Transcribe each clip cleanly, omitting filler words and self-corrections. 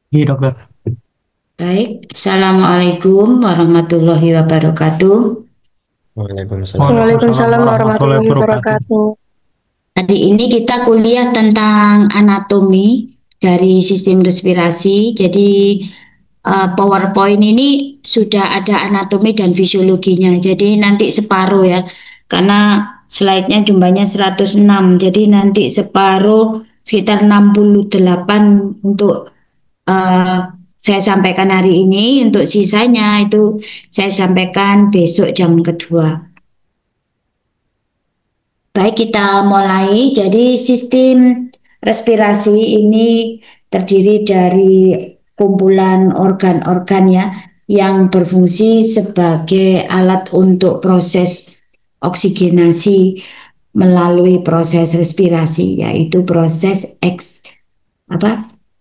Iya dokter. Baik, Assalamualaikum warahmatullahi wabarakatuh. Waalaikumsalam. Waalaikumsalam Waalaikumsalam warahmatullahi warahmatullahi wabarakatuh. wabarakatuh. Hari ini kita kuliah tentang anatomi dari sistem respirasi. Jadi PowerPoint ini sudah ada anatomi dan fisiologinya. Jadi nanti separuh ya, karena slide-nya jumlahnya 106. Jadi nanti separuh sekitar 68 untuk eh, saya sampaikan hari ini. Untuk sisanya itu saya sampaikan besok jam kedua. Baik, kita mulai. Jadi sistem respirasi ini terdiri dari kumpulan organ-organ ya yang berfungsi sebagai alat untuk proses oksigenasi melalui proses respirasi, yaitu proses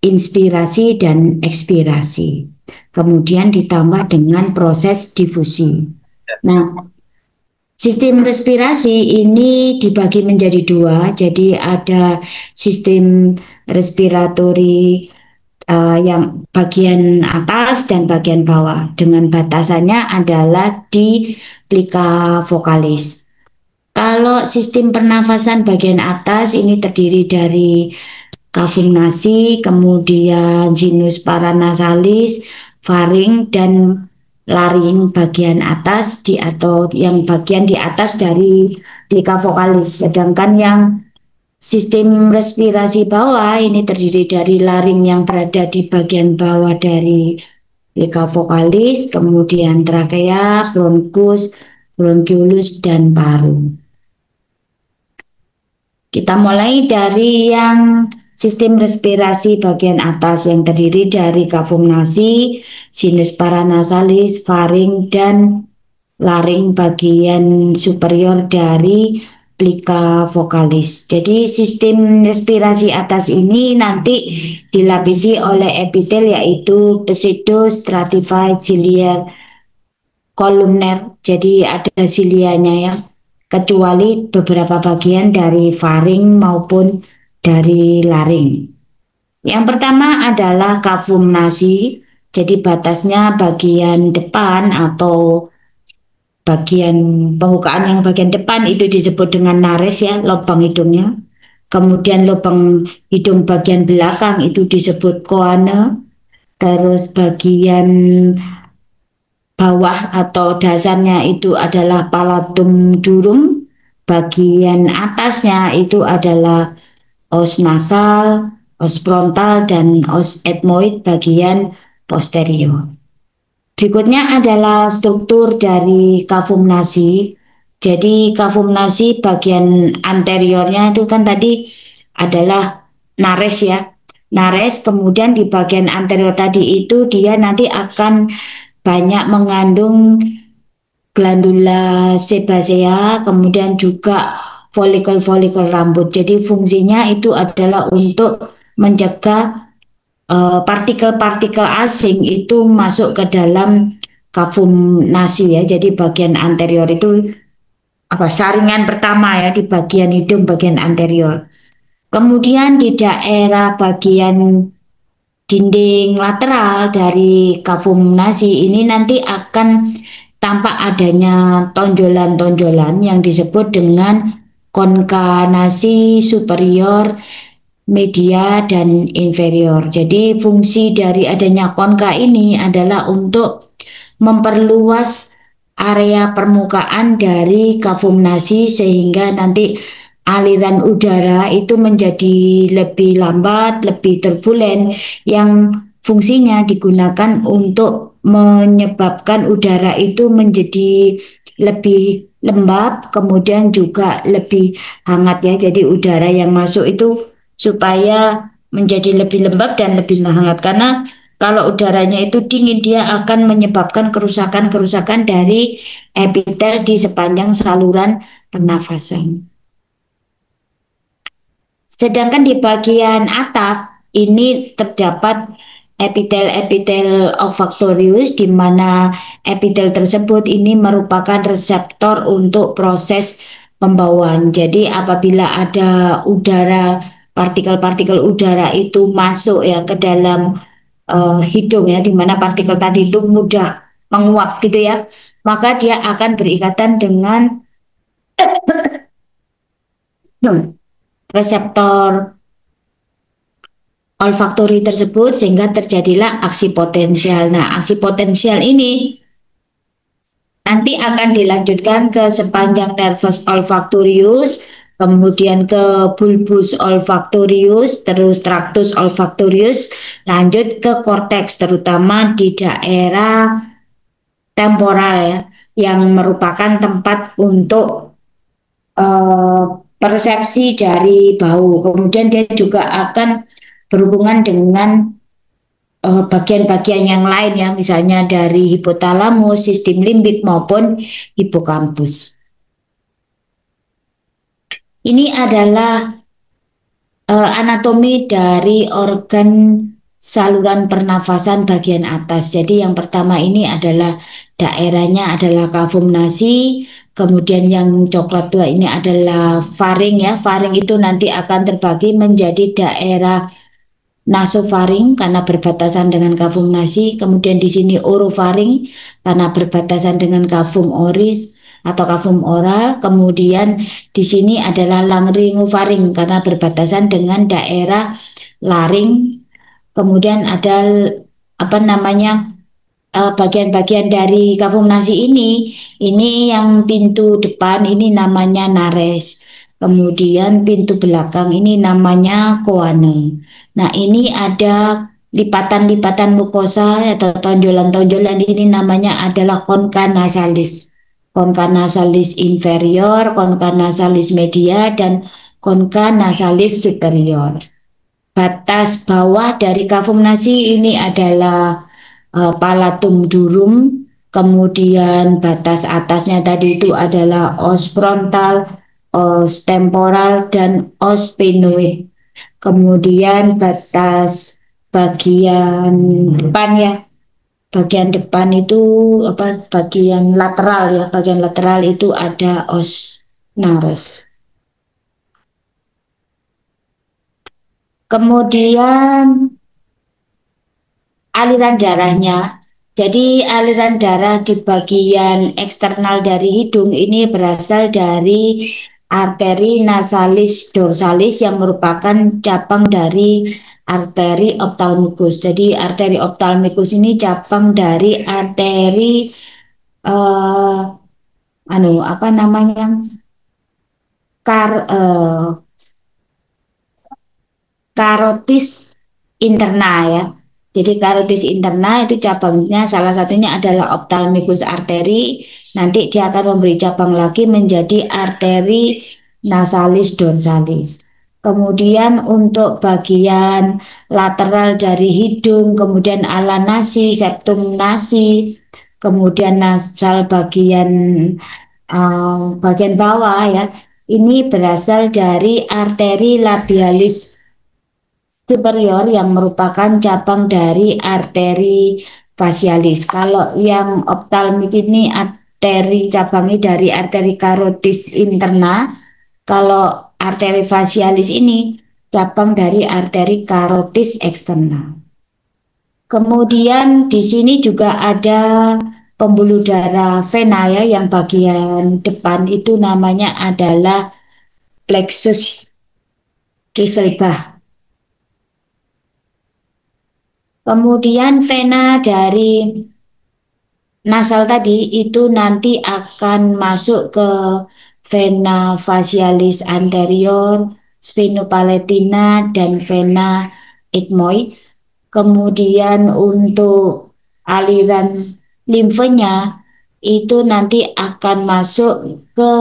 inspirasi dan ekspirasi. Kemudian ditambah dengan proses difusi. Nah, sistem respirasi ini dibagi menjadi dua, jadi ada sistem respiratori yang bagian atas dan bagian bawah, dengan batasannya adalah di plika vokalis. Kalau sistem pernafasan bagian atas ini terdiri dari kafum nasi, kemudian sinus paranasalis, faring, dan laring bagian atas atau yang bagian di atas dari plika vokalis. Sedangkan yang sistem respirasi bawah ini terdiri dari laring yang berada di bagian bawah dari plika vokalis, kemudian trakea, bronkus, bronkiolus, dan paru. Kita mulai dari yang sistem respirasi bagian atas yang terdiri dari kafum nasi, sinus paranasalis, faring, dan laring bagian superior dari plika vokalis. Jadi sistem respirasi atas ini nanti dilapisi oleh epitel, yaitu pseudo stratified ciliar kolumner. Jadi ada silianya ya, kecuali beberapa bagian dari faring maupun dari laring. Yang pertama adalah kafum nasi, jadi batasnya bagian depan atau bagian pembukaan yang bagian depan itu disebut dengan nares ya, lubang hidungnya. Kemudian lubang hidung bagian belakang itu disebut koane. Terus bagian bawah atau dasarnya itu adalah palatum durum, bagian atasnya itu adalah os nasal, os frontal, dan os ethmoid bagian posterior. Berikutnya adalah struktur dari kafum nasi. Jadi kafum nasi bagian anteriornya itu kan tadi adalah nares ya. Nares, kemudian di bagian anterior tadi itu dia nanti akan banyak mengandung glandula sebasea, kemudian juga folikel-folikel rambut. Jadi fungsinya itu adalah untuk mencegah partikel-partikel asing itu masuk ke dalam kafum nasi ya. Jadi bagian anterior itu saringan pertama ya, di bagian hidung bagian anterior. Kemudian di daerah bagian dinding lateral dari kafum nasi ini nanti akan tampak adanya tonjolan-tonjolan yang disebut dengan konka nasi superior, media, dan inferior. Jadi fungsi dari adanya konka ini adalah untuk memperluas area permukaan dari kafum nasi sehingga nanti aliran udara itu menjadi lebih lambat, lebih turbulen, yang fungsinya digunakan untuk menyebabkan udara itu menjadi lebih lembab, kemudian juga lebih hangat ya. Jadi udara yang masuk itu supaya menjadi lebih lembab dan lebih hangat, karena kalau udaranya itu dingin dia akan menyebabkan kerusakan-kerusakan dari epitel di sepanjang saluran pernafasan. Sedangkan di bagian atap ini terdapat epitel-epitel olfaktorius, di mana epitel tersebut ini merupakan reseptor untuk proses pembawaan. Jadi apabila ada udara, partikel-partikel udara itu masuk ya ke dalam hidung ya, di mana partikel tadi itu mudah menguap gitu ya, maka dia akan berikatan dengan reseptor olfaktori tersebut sehingga terjadilah aksi potensial. Nah, aksi potensial ini nanti akan dilanjutkan ke sepanjang nervus olfaktorius, kemudian ke bulbus olfaktorius, terus tractus olfaktorius, lanjut ke korteks, terutama di daerah temporal ya, yang merupakan tempat untuk persepsi dari bau. Kemudian dia juga akan berhubungan dengan bagian-bagian yang lain ya, misalnya dari hipotalamus, sistem limbik maupun hipokampus. Ini adalah anatomi dari organ saluran pernafasan bagian atas. Jadi yang pertama ini adalah daerahnya adalah kavum nasi, kemudian yang coklat tua ini adalah faring ya. Faring itu nanti akan terbagi menjadi daerah nasofaring karena berbatasan dengan kavum nasi, kemudian di sini orofaring karena berbatasan dengan kavum oris atau kavum oral, kemudian di sini adalah laryngofaring karena berbatasan dengan daerah laring, kemudian ada bagian-bagian dari kavum nasi ini yang pintu depan ini namanya nares, kemudian pintu belakang ini namanya koane. Nah, ini ada lipatan-lipatan mukosa atau tonjolan-tonjolan ini namanya adalah concha nasalis. Concha nasalis inferior, concha nasalis media, dan concha nasalis superior. Batas bawah dari kavum nasi ini adalah palatum durum, kemudian batas atasnya tadi itu adalah os frontal, os temporal, dan os sphenoid. Kemudian batas bagian depan ya, bagian depan itu bagian lateral ya, bagian lateral itu ada os nares. Kemudian aliran darahnya. Jadi aliran darah di bagian eksternal dari hidung ini berasal dari arteri nasalis dorsalis yang merupakan cabang dari arteri ophthalmicus. Jadi arteri ophthalmicus ini cabang dari arteri karotis interna ya. Jadi karotis interna itu cabangnya salah satunya adalah ophthalmicus arteri. Nanti dia akan memberi cabang lagi menjadi arteri nasalis dorsalis. Kemudian untuk bagian lateral dari hidung, kemudian ala nasi, septum nasi, kemudian nasal bagian bawah ya. Ini berasal dari arteri labialis superior yang merupakan cabang dari arteri facialis. Kalau yang optalmik ini arteri cabangnya dari arteri karotis interna. Kalau arteri facialis ini cabang dari arteri karotis eksterna. Kemudian di sini juga ada pembuluh darah vena ya, yang bagian depan itu namanya adalah plexus Kieselbach. Kemudian vena dari nasal tadi itu nanti akan masuk ke vena facialis anterior, sphenopalatina, dan vena ethmoid. Kemudian untuk aliran limfenya itu nanti akan masuk ke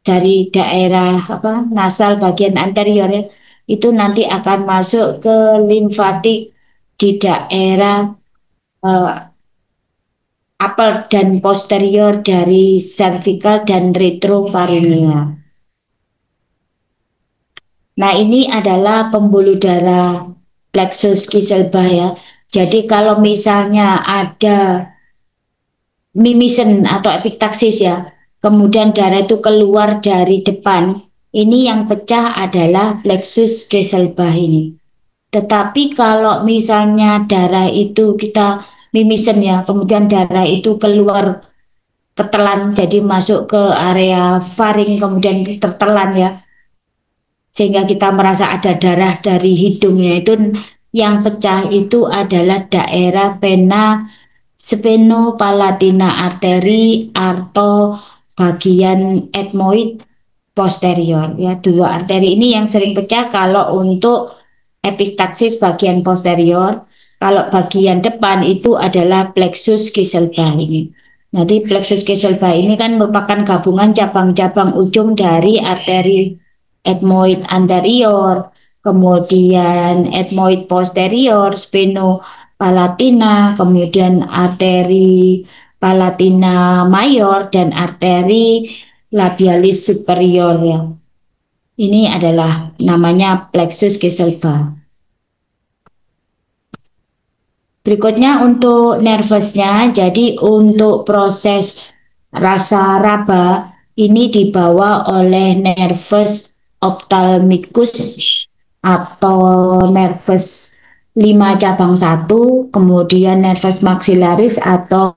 dari daerah nasal bagian anterior ya, itu nanti akan masuk ke limfatik di daerah upper dan posterior dari cervical dan retrofaringea. Nah, ini adalah pembuluh darah plexus Kieselbach ya. Jadi kalau misalnya ada mimisen atau epitaksis ya, kemudian darah itu keluar dari depan, ini yang pecah adalah plexus Kieselbach ini. Tetapi kalau misalnya darah itu kita mimisen ya, kemudian darah itu keluar ketelan, jadi masuk ke area faring, kemudian tertelan ya, sehingga kita merasa ada darah dari hidungnya itu, yang pecah itu adalah daerah vena sphenopalatine artery atau bagian ethmoid posterior ya. Dua arteri ini yang sering pecah kalau untuk epistaxis bagian posterior. Kalau bagian depan itu adalah plexus Kieselbach ini. Jadi plexus Kieselbach ini kan merupakan gabungan cabang-cabang ujung dari arteri ethmoid anterior, kemudian ethmoid posterior, sphenopalatine, kemudian arteri palatina mayor dan arteri labialis superior ya. Ini adalah namanya plexus Kieselbach. Berikutnya untuk nervusnya, jadi untuk proses rasa raba ini dibawa oleh nervus ophthalmicus atau nervus 5 cabang 1, kemudian nervus maxillaris atau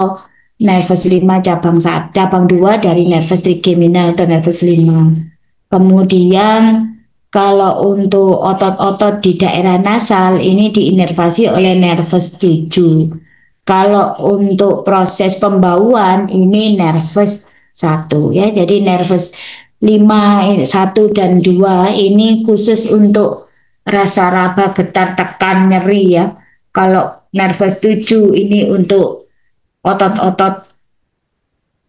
nervus 5 cabang 1, cabang 2 dari nervus trigeminal atau nervus 5. Kemudian kalau untuk otot-otot di daerah nasal ini diinervasi oleh nervus 7. Kalau untuk proses pembauan ini nervus 1 ya. Jadi nervus 5, 1 dan 2 ini khusus untuk rasa raba, getar, tekan, nyeri ya. Kalau nervus 7 ini untuk otot-otot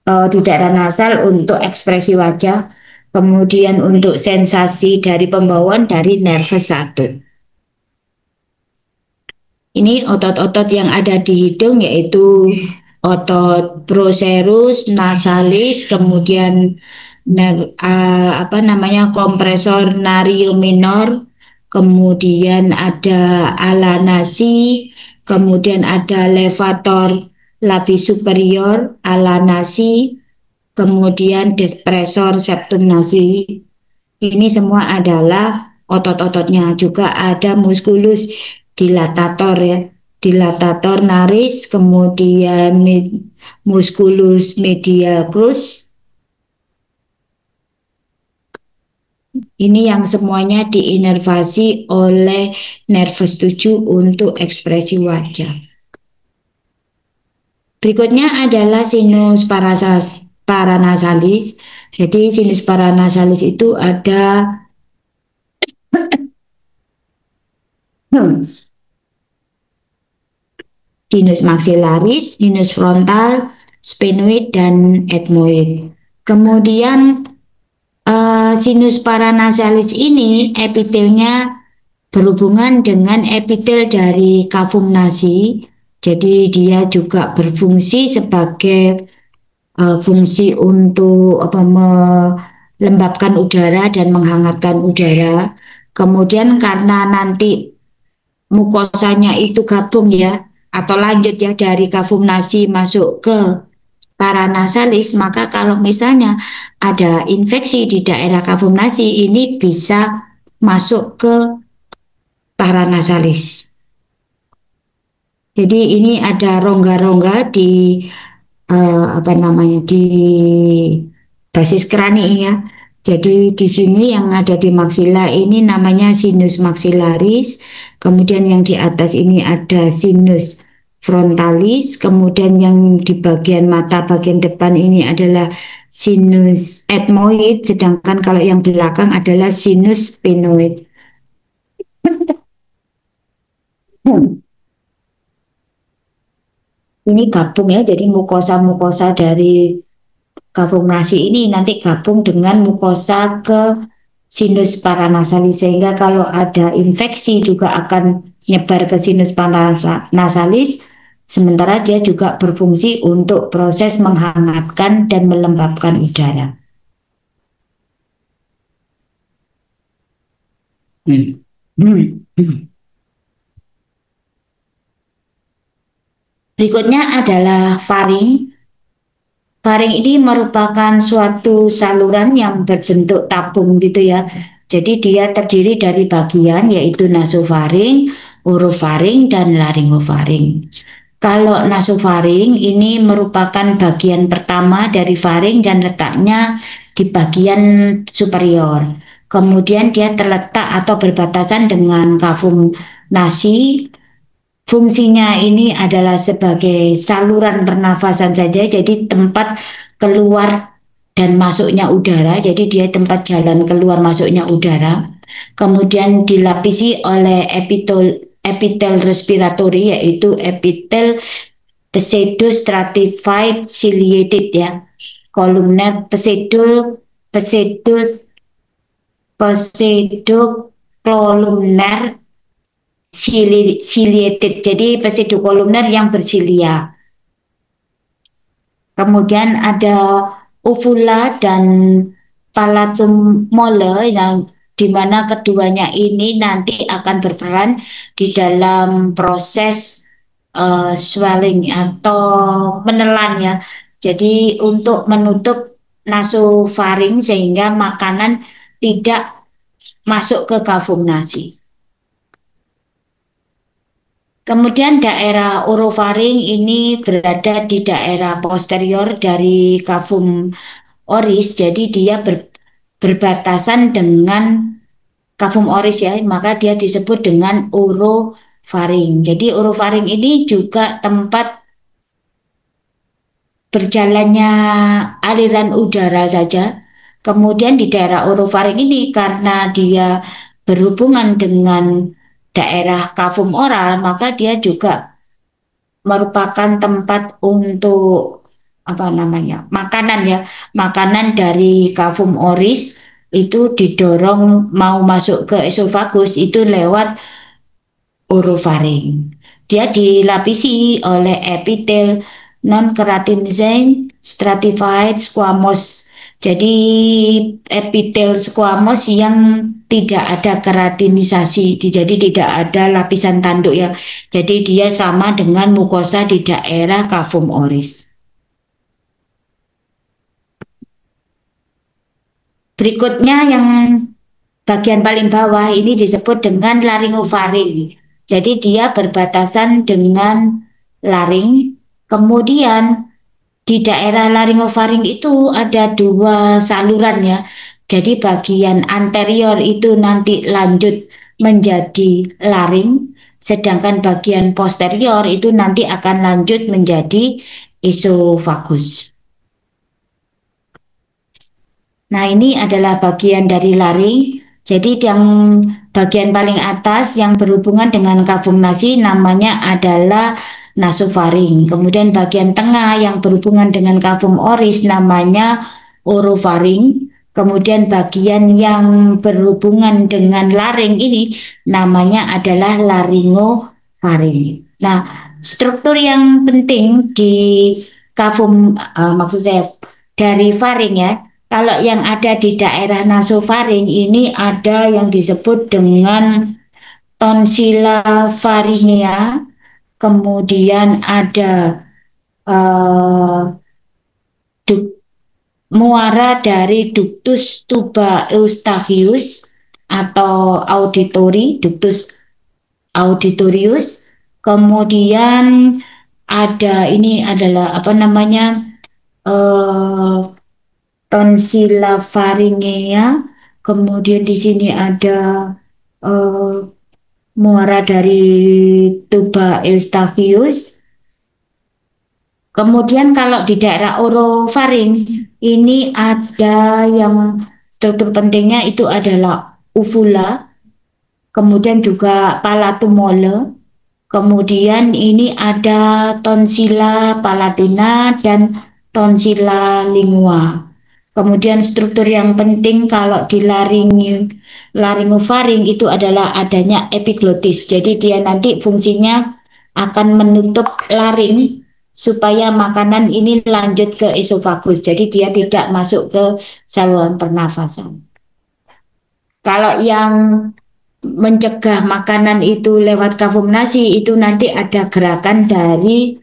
di daerah nasal untuk ekspresi wajah. Kemudian untuk sensasi dari pembauan dari nervus 1. Ini otot-otot yang ada di hidung yaitu otot procerus nasalis, kemudian kompresor nario minor, kemudian ada ala nasi, kemudian ada levator labis superior, ala nasi, kemudian depressor septum nasi. Ini semua adalah otot-ototnya. Juga ada musculus dilatator ya, dilatator naris, kemudian musculus medialus. Ini yang semuanya diinervasi oleh nervus 7 untuk ekspresi wajah. Berikutnya adalah sinus paranasalis. Jadi sinus paranasalis itu ada sinus maxillaris, sinus frontal, sphenoid, dan ethmoid. Kemudian sinus paranasalis ini epitelnya berhubungan dengan epitel dari cavum nasi. Jadi dia juga berfungsi sebagai fungsi untuk melembabkan udara dan menghangatkan udara. Kemudian karena nanti mukosanya itu gabung ya, atau lanjut ya dari cavum nasi masuk ke paranasalis, maka kalau misalnya ada infeksi di daerah cavum nasi ini bisa masuk ke paranasalis. Jadi ini ada rongga-rongga di di basis krani ya. Jadi di sini yang ada di maksila ini namanya sinus maxillaris, kemudian yang di atas ini ada sinus frontalis, kemudian yang di bagian mata bagian depan ini adalah sinus ethmoid, sedangkan kalau yang belakang adalah sinus sphenoid. Ini gabung ya, jadi mukosa-mukosa dari cavum nasi ini nanti gabung dengan mukosa ke sinus paranasalis, sehingga kalau ada infeksi juga akan nyebar ke sinus paranasalis, sementara dia juga berfungsi untuk proses menghangatkan dan melembabkan udara. Berikutnya adalah faring. Faring ini merupakan suatu saluran yang berbentuk tabung gitu ya. Jadi dia terdiri dari bagian yaitu nasofaring, orofaring, dan laringofaring. Kalau nasofaring ini merupakan bagian pertama dari faring dan letaknya di bagian superior. Kemudian dia terletak atau berbatasan dengan kafum nasi. Fungsinya ini adalah sebagai saluran pernafasan saja, jadi tempat keluar dan masuknya udara, jadi dia tempat jalan keluar masuknya udara. Kemudian dilapisi oleh epitel respiratory, yaitu epitel pseudostratified ciliated ya, kolumner pseudokolumner ciliated, jadi pseudokolumner yang bersilia. Kemudian ada uvula dan palatum mole yang dimana keduanya ini nanti akan berperan di dalam proses swelling atau menelan ya. Jadi untuk menutup nasofaring sehingga makanan tidak masuk ke kafum nasi. Kemudian daerah orofaring ini berada di daerah posterior dari kafum oris, jadi dia berbatasan dengan kafum oris ya, maka dia disebut dengan orofaring. Jadi orofaring ini juga tempat berjalannya aliran udara saja. Kemudian di daerah orofaring ini karena dia berhubungan dengan daerah kafum oral, maka dia juga merupakan tempat untuk makanan ya, makanan dari kafum oris itu didorong mau masuk ke esofagus itu lewat orofaring. Dia dilapisi oleh epitel non keratinizing stratified squamous. Jadi epitel squamous yang tidak ada keratinisasi, jadi tidak ada lapisan tanduk ya. Jadi dia sama dengan mukosa di daerah kafum oris. Berikutnya yang bagian paling bawah ini disebut dengan laringofaring. Jadi dia berbatasan dengan laring. Kemudian di daerah laringofaring itu ada dua saluran ya. Jadi bagian anterior itu nanti lanjut menjadi laring, sedangkan bagian posterior itu nanti akan lanjut menjadi esofagus. Nah, ini adalah bagian dari laring. Jadi yang bagian paling atas yang berhubungan dengan kafum nasi namanya adalah nasofaring. Kemudian bagian tengah yang berhubungan dengan kafum oris namanya orofaring. Kemudian bagian yang berhubungan dengan laring ini namanya adalah laringofaring. Nah, struktur yang penting di kafum, maksud saya dari faring ya. Kalau yang ada di daerah nasofaring ini ada yang disebut dengan tonsilla faringea, kemudian ada muara dari ductus tuba eustachius atau ductus auditorius, kemudian ada ini adalah tonsilla faringea, kemudian di sini ada muara dari tuba eustachius. Kemudian kalau di daerah orofaring ini ada yang struktur pentingnya itu adalah uvula, kemudian juga palatum mole, kemudian ini ada tonsilla palatina dan tonsilla lingua. Kemudian struktur yang penting kalau di laringofaring itu adalah adanya epiglotis. Jadi dia nanti fungsinya akan menutup laring supaya makanan ini lanjut ke esofagus. Jadi dia tidak masuk ke saluran pernafasan. Kalau yang mencegah makanan itu lewat kafum nasi itu nanti ada gerakan dari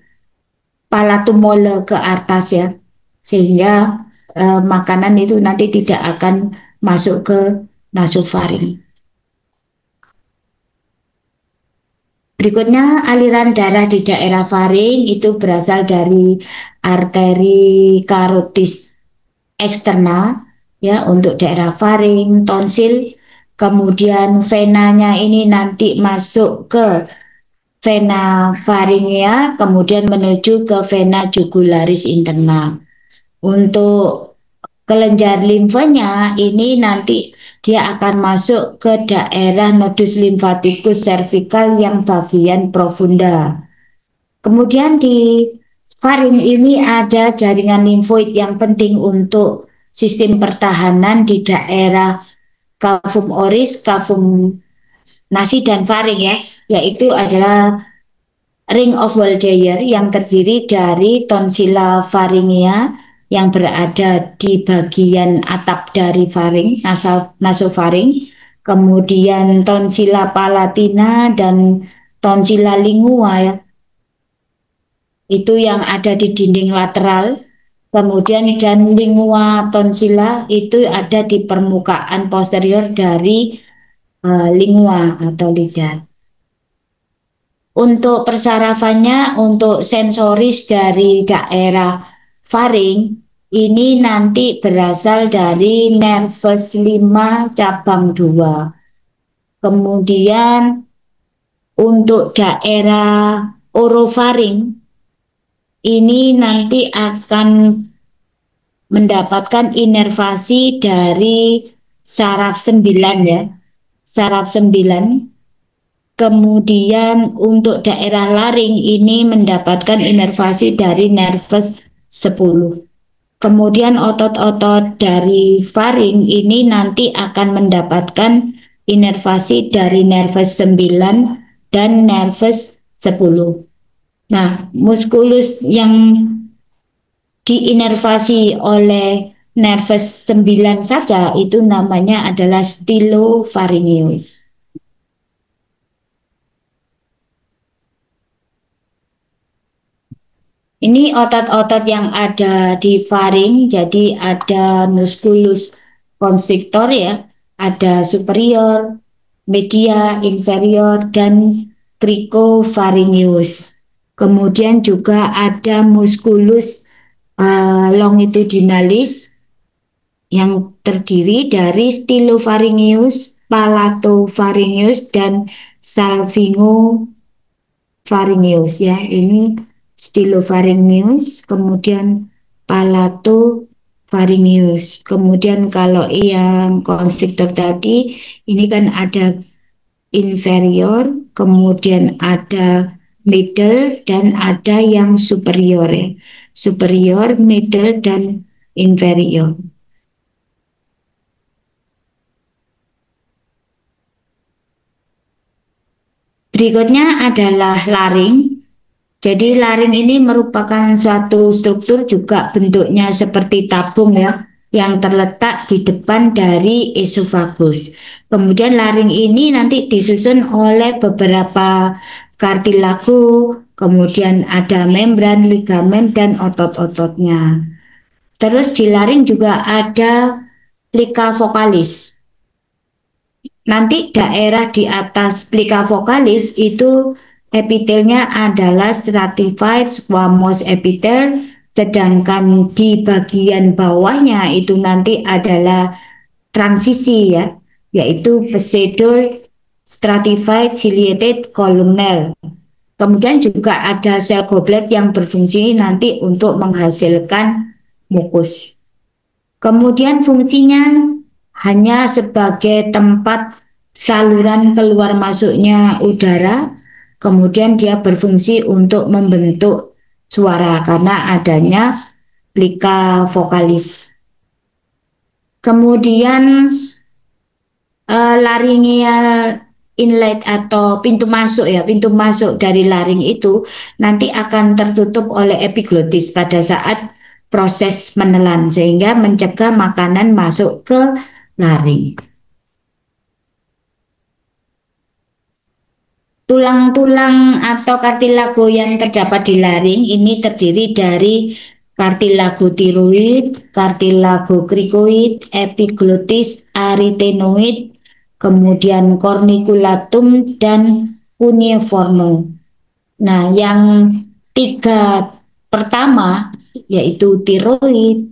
palatum mole ke atas ya, sehingga makanan itu nanti tidak akan masuk ke nasofaring. Berikutnya, aliran darah di daerah faring itu berasal dari arteri karotis eksternal ya untuk daerah faring, tonsil. Kemudian venanya ini nanti masuk ke vena faringea, kemudian menuju ke vena jugularis internal. Untuk kelenjar limfanya ini nanti dia akan masuk ke daerah nodus limfatikus cervical yang bagian profunda. Kemudian di faring ini ada jaringan limfoid yang penting untuk sistem pertahanan di daerah cavum oris, cavum nasi dan faring ya, yaitu adalah ring of Waldeyer yang terdiri dari tonsilla faringea yang berada di bagian atap dari faring, nasofaring, kemudian tonsilla palatina dan tonsilla lingua ya, itu yang ada di dinding lateral, kemudian dan lingua tonsilla itu ada di permukaan posterior dari lingua atau lidah. Untuk persarafannya, untuk sensoris dari daerah faring, ini nanti berasal dari nervus 5 cabang 2. Kemudian untuk daerah orofaring, ini nanti akan mendapatkan inervasi dari saraf 9 ya, saraf 9. Kemudian untuk daerah laring ini mendapatkan inervasi dari nervus 10. Kemudian otot-otot dari faring ini nanti akan mendapatkan inervasi dari nervus 9 dan nervus 10. Nah, muskulus yang diinervasi oleh nervus 9 saja itu namanya adalah stylopharyngeus. Ini otot-otot yang ada di faring, jadi ada musculus constrictor ya, ada superior, media, inferior, dan cricopharyngeus. Kemudian juga ada musculus longitudinalis yang terdiri dari stylopharyngeus, palatopharyngeus, dan salpingopharyngeus ya. Ini stylopharyngeus, kemudian palatopharyngeus. Kemudian kalau yang konstriktor tadi, ini kan ada inferior, kemudian ada middle, dan ada yang superior ya. Superior, middle, dan inferior. Berikutnya adalah laring. Jadi laring ini merupakan suatu struktur juga bentuknya seperti tabung ya, yang terletak di depan dari esofagus. Kemudian laring ini nanti disusun oleh beberapa kartilago, kemudian ada membran, ligamen, dan otot-ototnya. Terus di laring juga ada plica vocalis. Nanti daerah di atas plica vocalis itu epitelnya adalah stratified squamous epithel, sedangkan di bagian bawahnya itu nanti adalah transisi ya, yaitu pseudo stratified ciliated columnal. Kemudian juga ada sel goblet yang berfungsi nanti untuk menghasilkan mukus. Kemudian fungsinya hanya sebagai tempat saluran keluar masuknya udara, kemudian dia berfungsi untuk membentuk suara karena adanya plica vocalis. Kemudian laryngeal inlet atau pintu masuk ya, pintu masuk dari laring itu nanti akan tertutup oleh epiglotis pada saat proses menelan sehingga mencegah makanan masuk ke laring. Tulang-tulang atau kartilago yang terdapat di laring ini terdiri dari kartilago tiroid, kartilago krikoid, epiglotis, arytenoid, kemudian corniculatum dan cuneiforme. Nah, yang 3 pertama yaitu tiroid,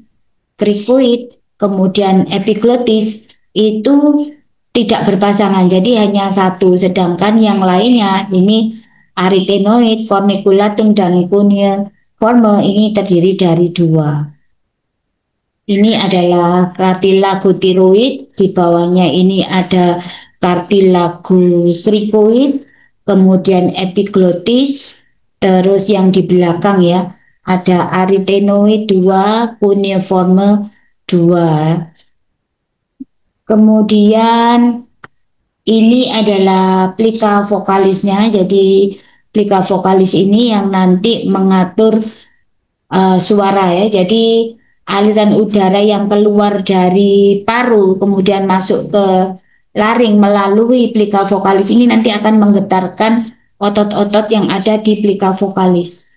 krikoid, kemudian epiglotis itu tidak berpasangan, jadi hanya satu, sedangkan yang lainnya ini arytenoid, corniculatum dan cuneiforme ini terdiri dari 2. Ini adalah kartilago tiroid, di bawahnya ini ada kartilago krikoid, kemudian epiglotis, terus yang di belakang ya ada arytenoid 2, cuneiforme 2. Kemudian ini adalah plika vokalisnya, jadi plika vokalis ini yang nanti mengatur suara ya, jadi aliran udara yang keluar dari paru kemudian masuk ke laring melalui plika vokalis ini nanti akan menggetarkan otot-otot yang ada di plika vokalis.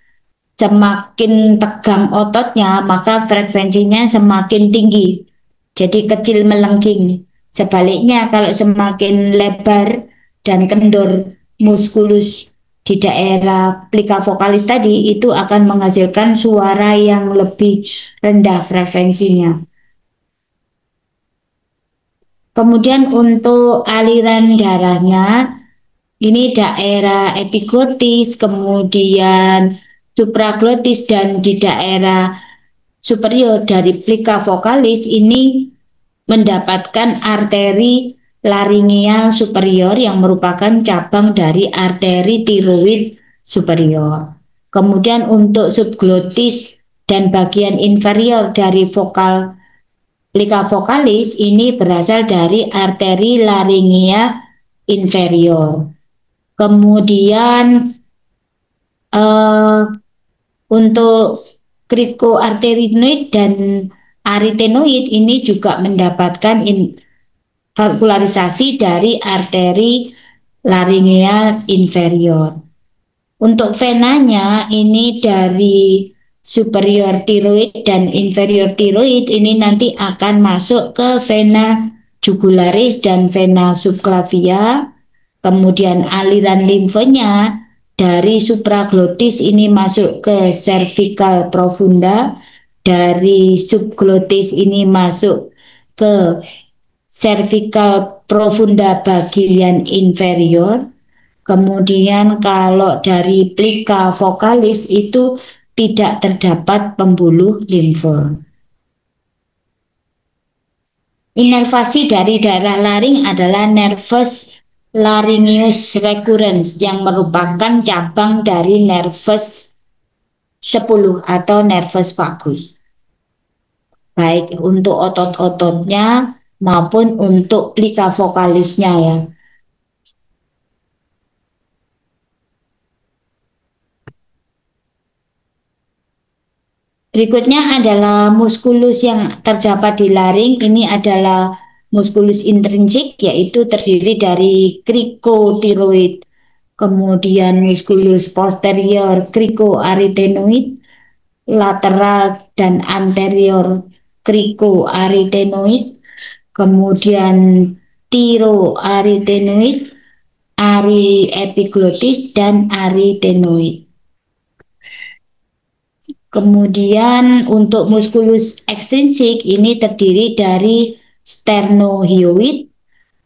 Semakin tegang ototnya maka frekuensinya semakin tinggi, jadi kecil melengking. Sebaliknya kalau semakin lebar dan kendor muskulus di daerah plika vokalis tadi itu akan menghasilkan suara yang lebih rendah frekuensinya. Kemudian untuk aliran darahnya ini daerah epiglotis, kemudian supraglotis dan di daerah superior dari plika vokalis ini mendapatkan arteri laringeal superior yang merupakan cabang dari arteri tiroid superior. Kemudian untuk subglotis dan bagian inferior dari vokal plika vokalis ini berasal dari arteri laringea inferior. Kemudian untuk krikoarterinoid dan arytenoid ini juga mendapatkan valvularisasi dari arteri laringea inferior. Untuk venanya ini dari superior tiroid dan inferior tiroid ini nanti akan masuk ke vena jugularis dan vena subclavia. Kemudian aliran limfenya dari supraglotis ini masuk ke cervical profunda, dari subglotis ini masuk ke cervical profunda bagian inferior. Kemudian kalau dari plika vokalis itu tidak terdapat pembuluh limfa. Inervasi dari daerah laring adalah nervus laryngeus recurrens yang merupakan cabang dari nervus 10 atau nervus vagus. Baik untuk otot-ototnya maupun untuk plika vokalisnya ya. Berikutnya adalah muskulus yang terdapat di laring. Ini adalah muskulus intrinsik, yaitu terdiri dari krikotiroid, kemudian muskulus posterior krikoarytenoid, lateral dan anterior krikoarytenoid, kemudian tiroarytenoid, ari epiglotis dan arytenoid. Kemudian untuk muskulus ekstrinsik ini terdiri dari sternohyoid,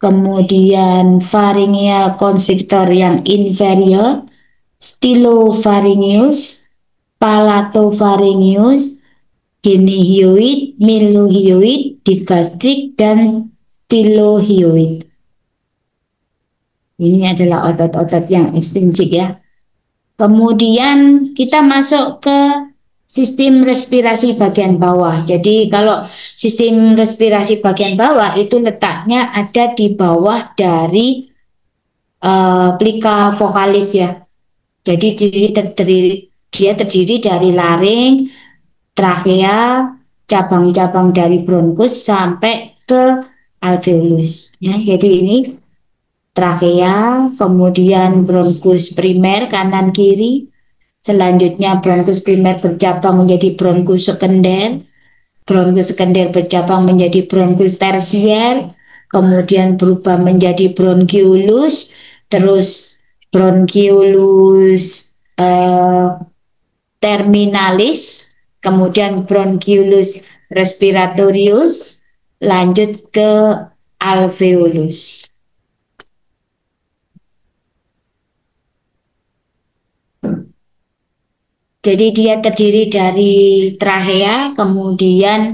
kemudian pharyngeal constrictor yang inferior, stylopharyngeus, palatopharyngeus, genihyoid, milohyoid, digastrik, dan stylohyoid. Ini adalah otot-otot yang ekstrinsik ya. Kemudian kita masuk ke sistem respirasi bagian bawah. Jadi kalau sistem respirasi bagian bawah itu letaknya ada di bawah dari plika vokalis ya. Jadi dia terdiri dari laring, trakea, cabang-cabang dari bronkus sampai ke alveolus. Ya, jadi ini trakea, kemudian bronkus primer kanan kiri, Selanjutnya bronkus primer bercabang menjadi bronkus sekunder. Bronkus sekunder bercabang menjadi bronkus tersier, kemudian berubah menjadi bronkiolus, terus bronkiolus terminalis, kemudian bronkiolus respiratorius, lanjut ke alveolus. Jadi dia terdiri dari trachea, kemudian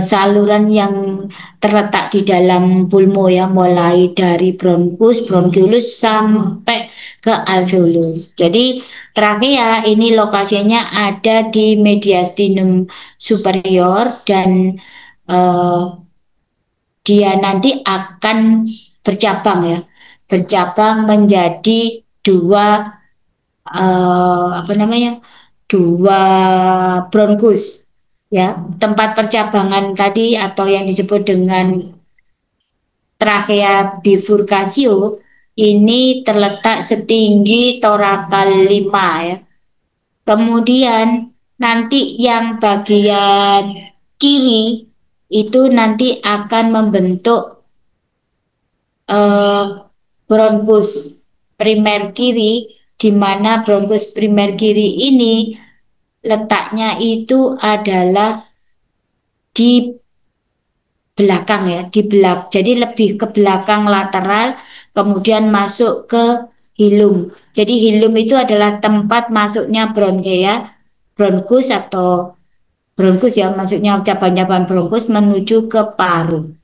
saluran yang terletak di dalam pulmo ya, mulai dari bronkus, bronkiolus sampai ke alveolus. Jadi trachea ini lokasinya ada di mediastinum superior dan dia nanti akan bercabang ya, bercabang menjadi dua dua bronkus ya. Tempat percabangan tadi atau yang disebut dengan trachea bifurcatio ini terletak setinggi torakal 5 ya. Kemudian nanti yang bagian kiri itu nanti akan membentuk bronkus primer kiri, di mana bronkus primer kiri ini letaknya itu adalah di belakang ya, di belakang. Jadi lebih ke belakang lateral, kemudian masuk ke hilum. Jadi hilum itu adalah tempat masuknya bronkea, bronkus atau bronkus ya, maksudnya cabang-cabang bronkus menuju ke paru.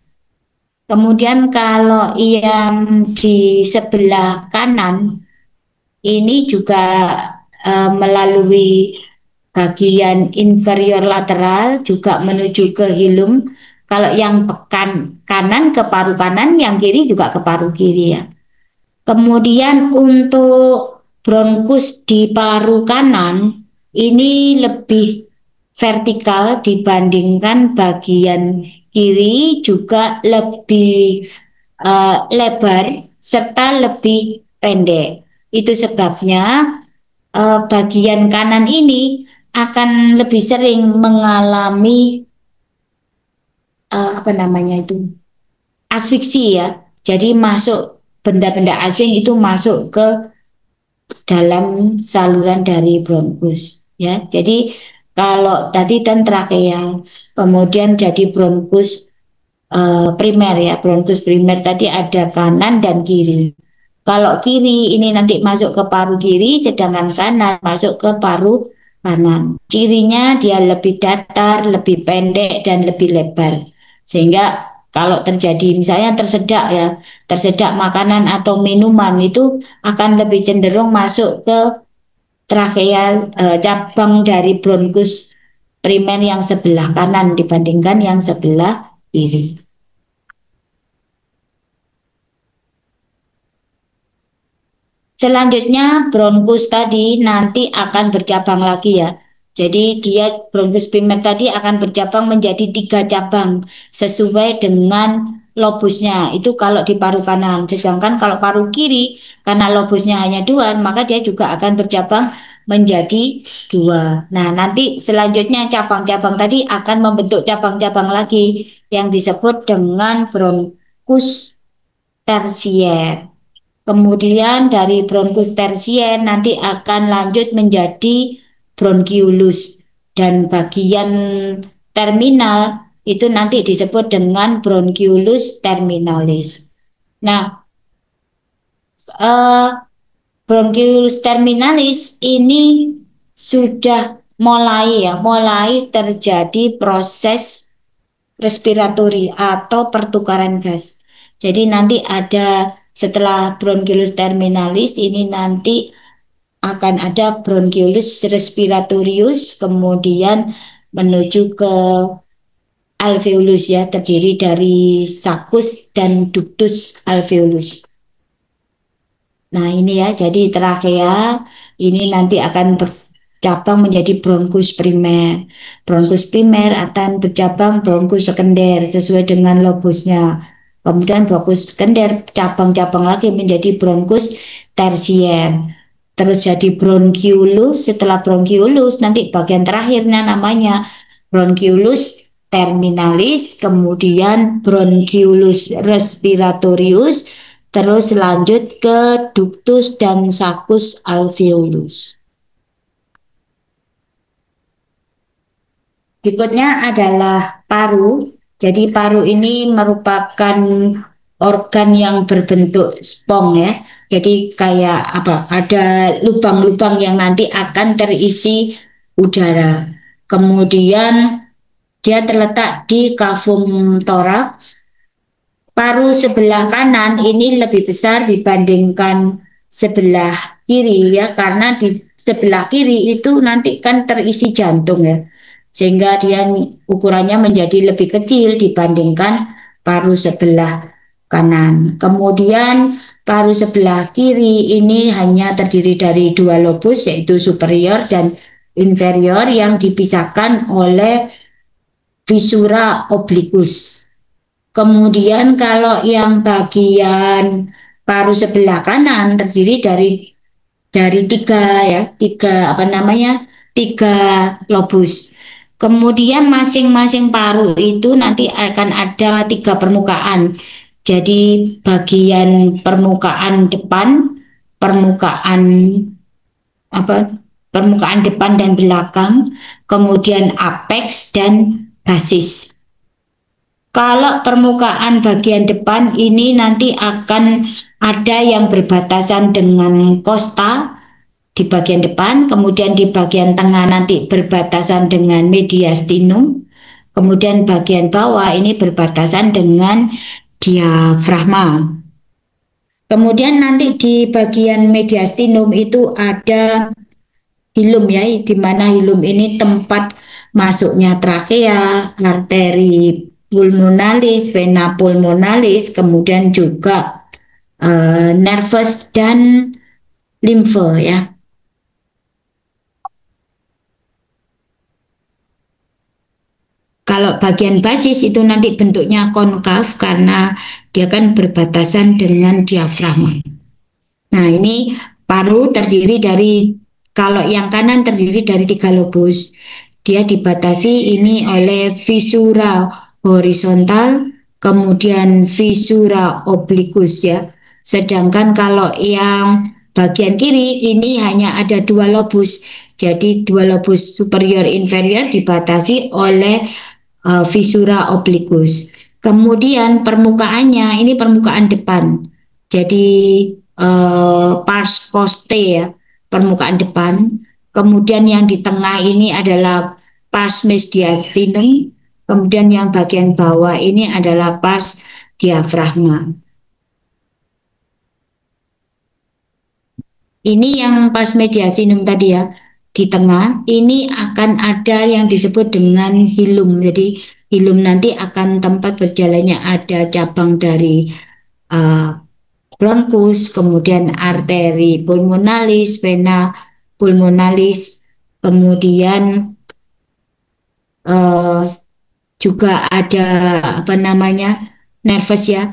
Kemudian kalau yang di sebelah kanan ini juga melalui bagian inferior lateral juga menuju ke hilum. Kalau yang kanan ke paru kanan, yang kiri juga ke paru kiri ya. Kemudian untuk bronkus di paru kanan ini lebih vertikal dibandingkan bagian kiri, juga lebih lebar serta lebih pendek. Itu sebabnya bagian kanan ini akan lebih sering mengalami asfiksi ya. Jadi masuk benda-benda asing itu masuk ke dalam saluran dari bronkus ya. Jadi kalau tadi kan trachea, kemudian jadi bronkus primer ya. Bronkus primer tadi ada kanan dan kiri. Kalau kiri ini nanti masuk ke paru kiri, sedangkan kanan masuk ke paru kanan. Cirinya dia lebih datar, lebih pendek, dan lebih lebar. Sehingga kalau terjadi misalnya tersedak makanan atau minuman itu akan lebih cenderung masuk ke trachea, cabang dari bronkus primer yang sebelah kanan dibandingkan yang sebelah kiri. Selanjutnya bronkus tadi nanti akan bercabang lagi ya. Jadi dia bronkus primer tadi akan bercabang menjadi 3 cabang sesuai dengan lobusnya. Itu kalau di paru kanan. Sedangkan kalau paru kiri karena lobusnya hanya 2, maka dia juga akan bercabang menjadi 2. Nah, nanti selanjutnya cabang-cabang tadi akan membentuk cabang-cabang lagi yang disebut dengan bronkus tersier. Kemudian dari bronkus tersier nanti akan lanjut menjadi bronkiolus, dan bagian terminal itu nanti disebut dengan bronkiolus terminalis. Nah, bronkiolus terminalis ini sudah mulai terjadi proses respiratori atau pertukaran gas. Jadi nanti ada setelah bronkiolus terminalis ini nanti akan ada bronkiolus respiratorius, kemudian menuju ke alveolus ya, terdiri dari sakus dan ductus alveolus. Nah ini ya, jadi trachea ini nanti akan bercabang menjadi bronkus primer. Bronkus primer akan bercabang bronkus sekunder sesuai dengan lobusnya. Kemudian bronkus sekunder cabang-cabang lagi menjadi bronkus tersier. terus jadi bronkiolus. Setelah bronkiolus nanti bagian terakhirnya namanya bronkiolus terminalis, kemudian bronkiolus respiratorius, terus lanjut ke ductus dan saccus alveolus. Berikutnya adalah paru. Jadi paru ini merupakan organ yang berbentuk spong ya. Jadi kayak apa? Ada lubang-lubang yang nanti akan terisi udara. Kemudian dia terletak di cavum thorax. Paru sebelah kanan ini lebih besar dibandingkan sebelah kiri ya, karena di sebelah kiri itu nanti kan terisi jantung ya, sehingga dia ukurannya menjadi lebih kecil dibandingkan paru sebelah kanan. Kemudian paru sebelah kiri ini hanya terdiri dari dua lobus, yaitu superior dan inferior, yang dipisahkan oleh visura obliquus. Kemudian kalau yang bagian paru sebelah kanan terdiri dari tiga lobus. Kemudian masing-masing paru itu nanti akan ada tiga permukaan. Jadi bagian permukaan depan, permukaan depan dan belakang, kemudian apex dan basis. Kalau permukaan bagian depan ini nanti akan ada yang berbatasan dengan costa di bagian depan, kemudian di bagian tengah nanti berbatasan dengan mediastinum, kemudian bagian bawah ini berbatasan dengan diafragma. Kemudian nanti di bagian mediastinum itu ada hilum ya, di mana hilum ini tempat masuknya trakea, arteri pulmonalis, vena pulmonalis, kemudian juga nervus dan limfe ya. Kalau bagian basis itu nanti bentuknya konkav karena dia kan berbatasan dengan diafragma. Nah, ini paru terdiri dari, kalau yang kanan terdiri dari tiga lobus. Dia dibatasi ini oleh visura horizontal, kemudian visura obliquus ya. Sedangkan kalau yang bagian kiri ini hanya ada dua lobus. Jadi dua lobus superior inferior dibatasi oleh visura obliquus. Kemudian permukaannya ini permukaan depan. Jadi pars poste ya, permukaan depan. Kemudian yang di tengah ini adalah pars mediastinum. Kemudian yang bagian bawah ini adalah pars diafragma. Ini yang pars mediastinum tadi ya, di tengah ini akan ada yang disebut dengan hilum. Jadi hilum nanti akan tempat berjalannya ada cabang dari bronkus, kemudian arteri pulmonalis, vena pulmonalis, kemudian juga ada nervus ya,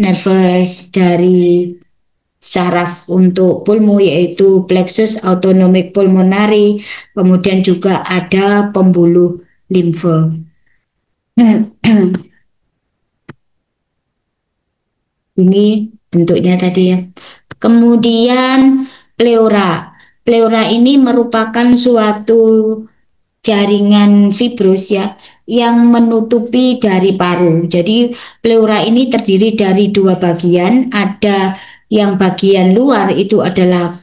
nervus dari saraf untuk pulmu yaitu plexus autonomic pulmonary, kemudian juga ada pembuluh limfe. Ini bentuknya tadi ya. Kemudian pleura. Pleura ini merupakan suatu jaringan fibrus ya yang menutupi dari paru. Jadi pleura ini terdiri dari dua bagian. Ada yang bagian luar itu adalah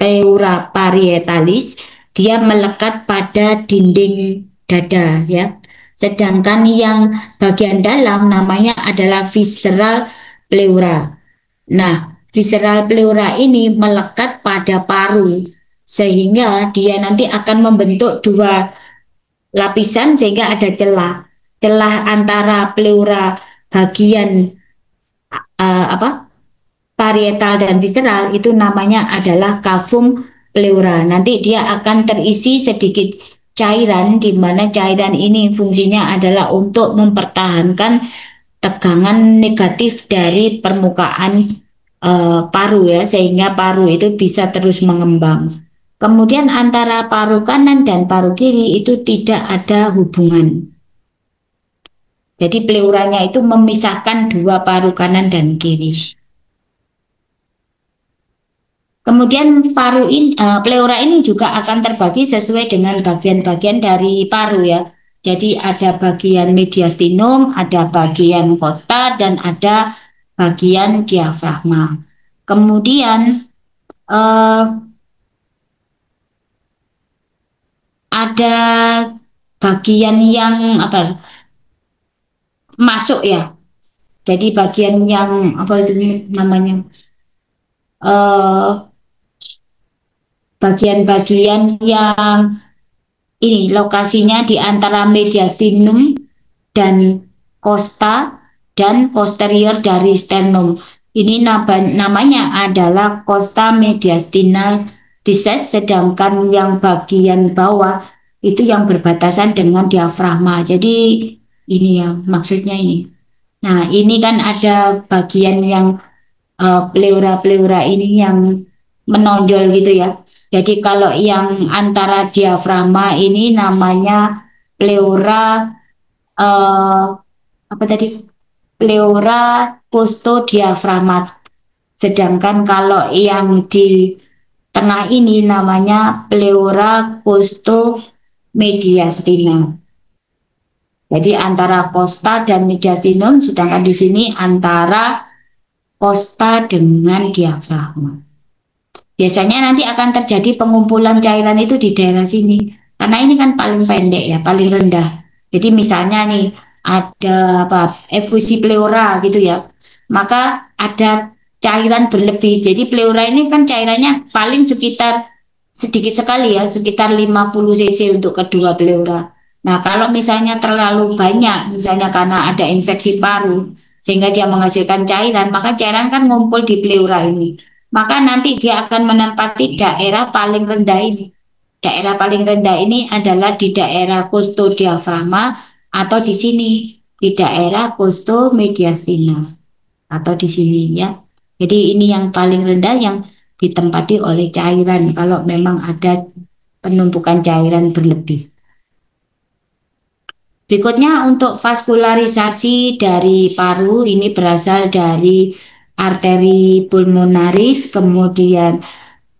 pleura parietalis, dia melekat pada dinding dada ya. Sedangkan yang bagian dalam namanya adalah visceral pleura. Nah, visceral pleura ini melekat pada paru sehingga dia nanti akan membentuk dua lapisan sehingga ada celah antara pleura bagian parietal dan visceral itu namanya adalah cavum pleura. Nanti dia akan terisi sedikit cairan, di mana cairan ini fungsinya adalah untuk mempertahankan tegangan negatif dari permukaan paru ya, sehingga paru itu bisa terus mengembang. Kemudian antara paru kanan dan paru kiri itu tidak ada hubungan. Jadi pleuranya itu memisahkan dua paru kanan dan kiri. Kemudian pleura ini juga akan terbagi sesuai dengan bagian-bagian dari paru ya. Jadi ada bagian mediastinum, ada bagian costa, dan ada bagian diafragma. Kemudian ada bagian yang masuk ya. Jadi bagian yang itu namanya? Bagian-bagian yang ini lokasinya di antara mediastinum dan costa dan posterior dari sternum. Ini namanya adalah costa mediastinal disease, sedangkan yang bagian bawah itu yang berbatasan dengan diafragma. Jadi ini ya maksudnya ini. Nah ini kan ada bagian yang pleura-pleura ini yang menonjol gitu ya. Jadi kalau yang antara diafragma ini namanya pleura pleura costodiafragmat. Sedangkan kalau yang di tengah ini namanya pleura costomediastinal. Jadi antara costa dan mediastinum, sedangkan di sini antara costa dengan diafragma. Biasanya nanti akan terjadi pengumpulan cairan itu di daerah sini. Karena ini kan paling pendek ya, paling rendah. Jadi misalnya nih ada efusi pleura gitu ya. Maka ada cairan berlebih. Jadi pleura ini kan cairannya paling sekitar sedikit sekali ya, sekitar 50 cc untuk kedua pleura. Nah, kalau misalnya terlalu banyak, misalnya karena ada infeksi paru, sehingga dia menghasilkan cairan, maka cairan kan ngumpul di pleura ini. Maka nanti dia akan menempati daerah paling rendah ini. Daerah paling rendah ini adalah di daerah costodiafragma atau di sini, di daerah costomediastinal atau di sini ya. Jadi ini yang paling rendah yang ditempati oleh cairan kalau memang ada penumpukan cairan berlebih. Berikutnya untuk vaskularisasi dari paru ini berasal dari arteri pulmonaris, kemudian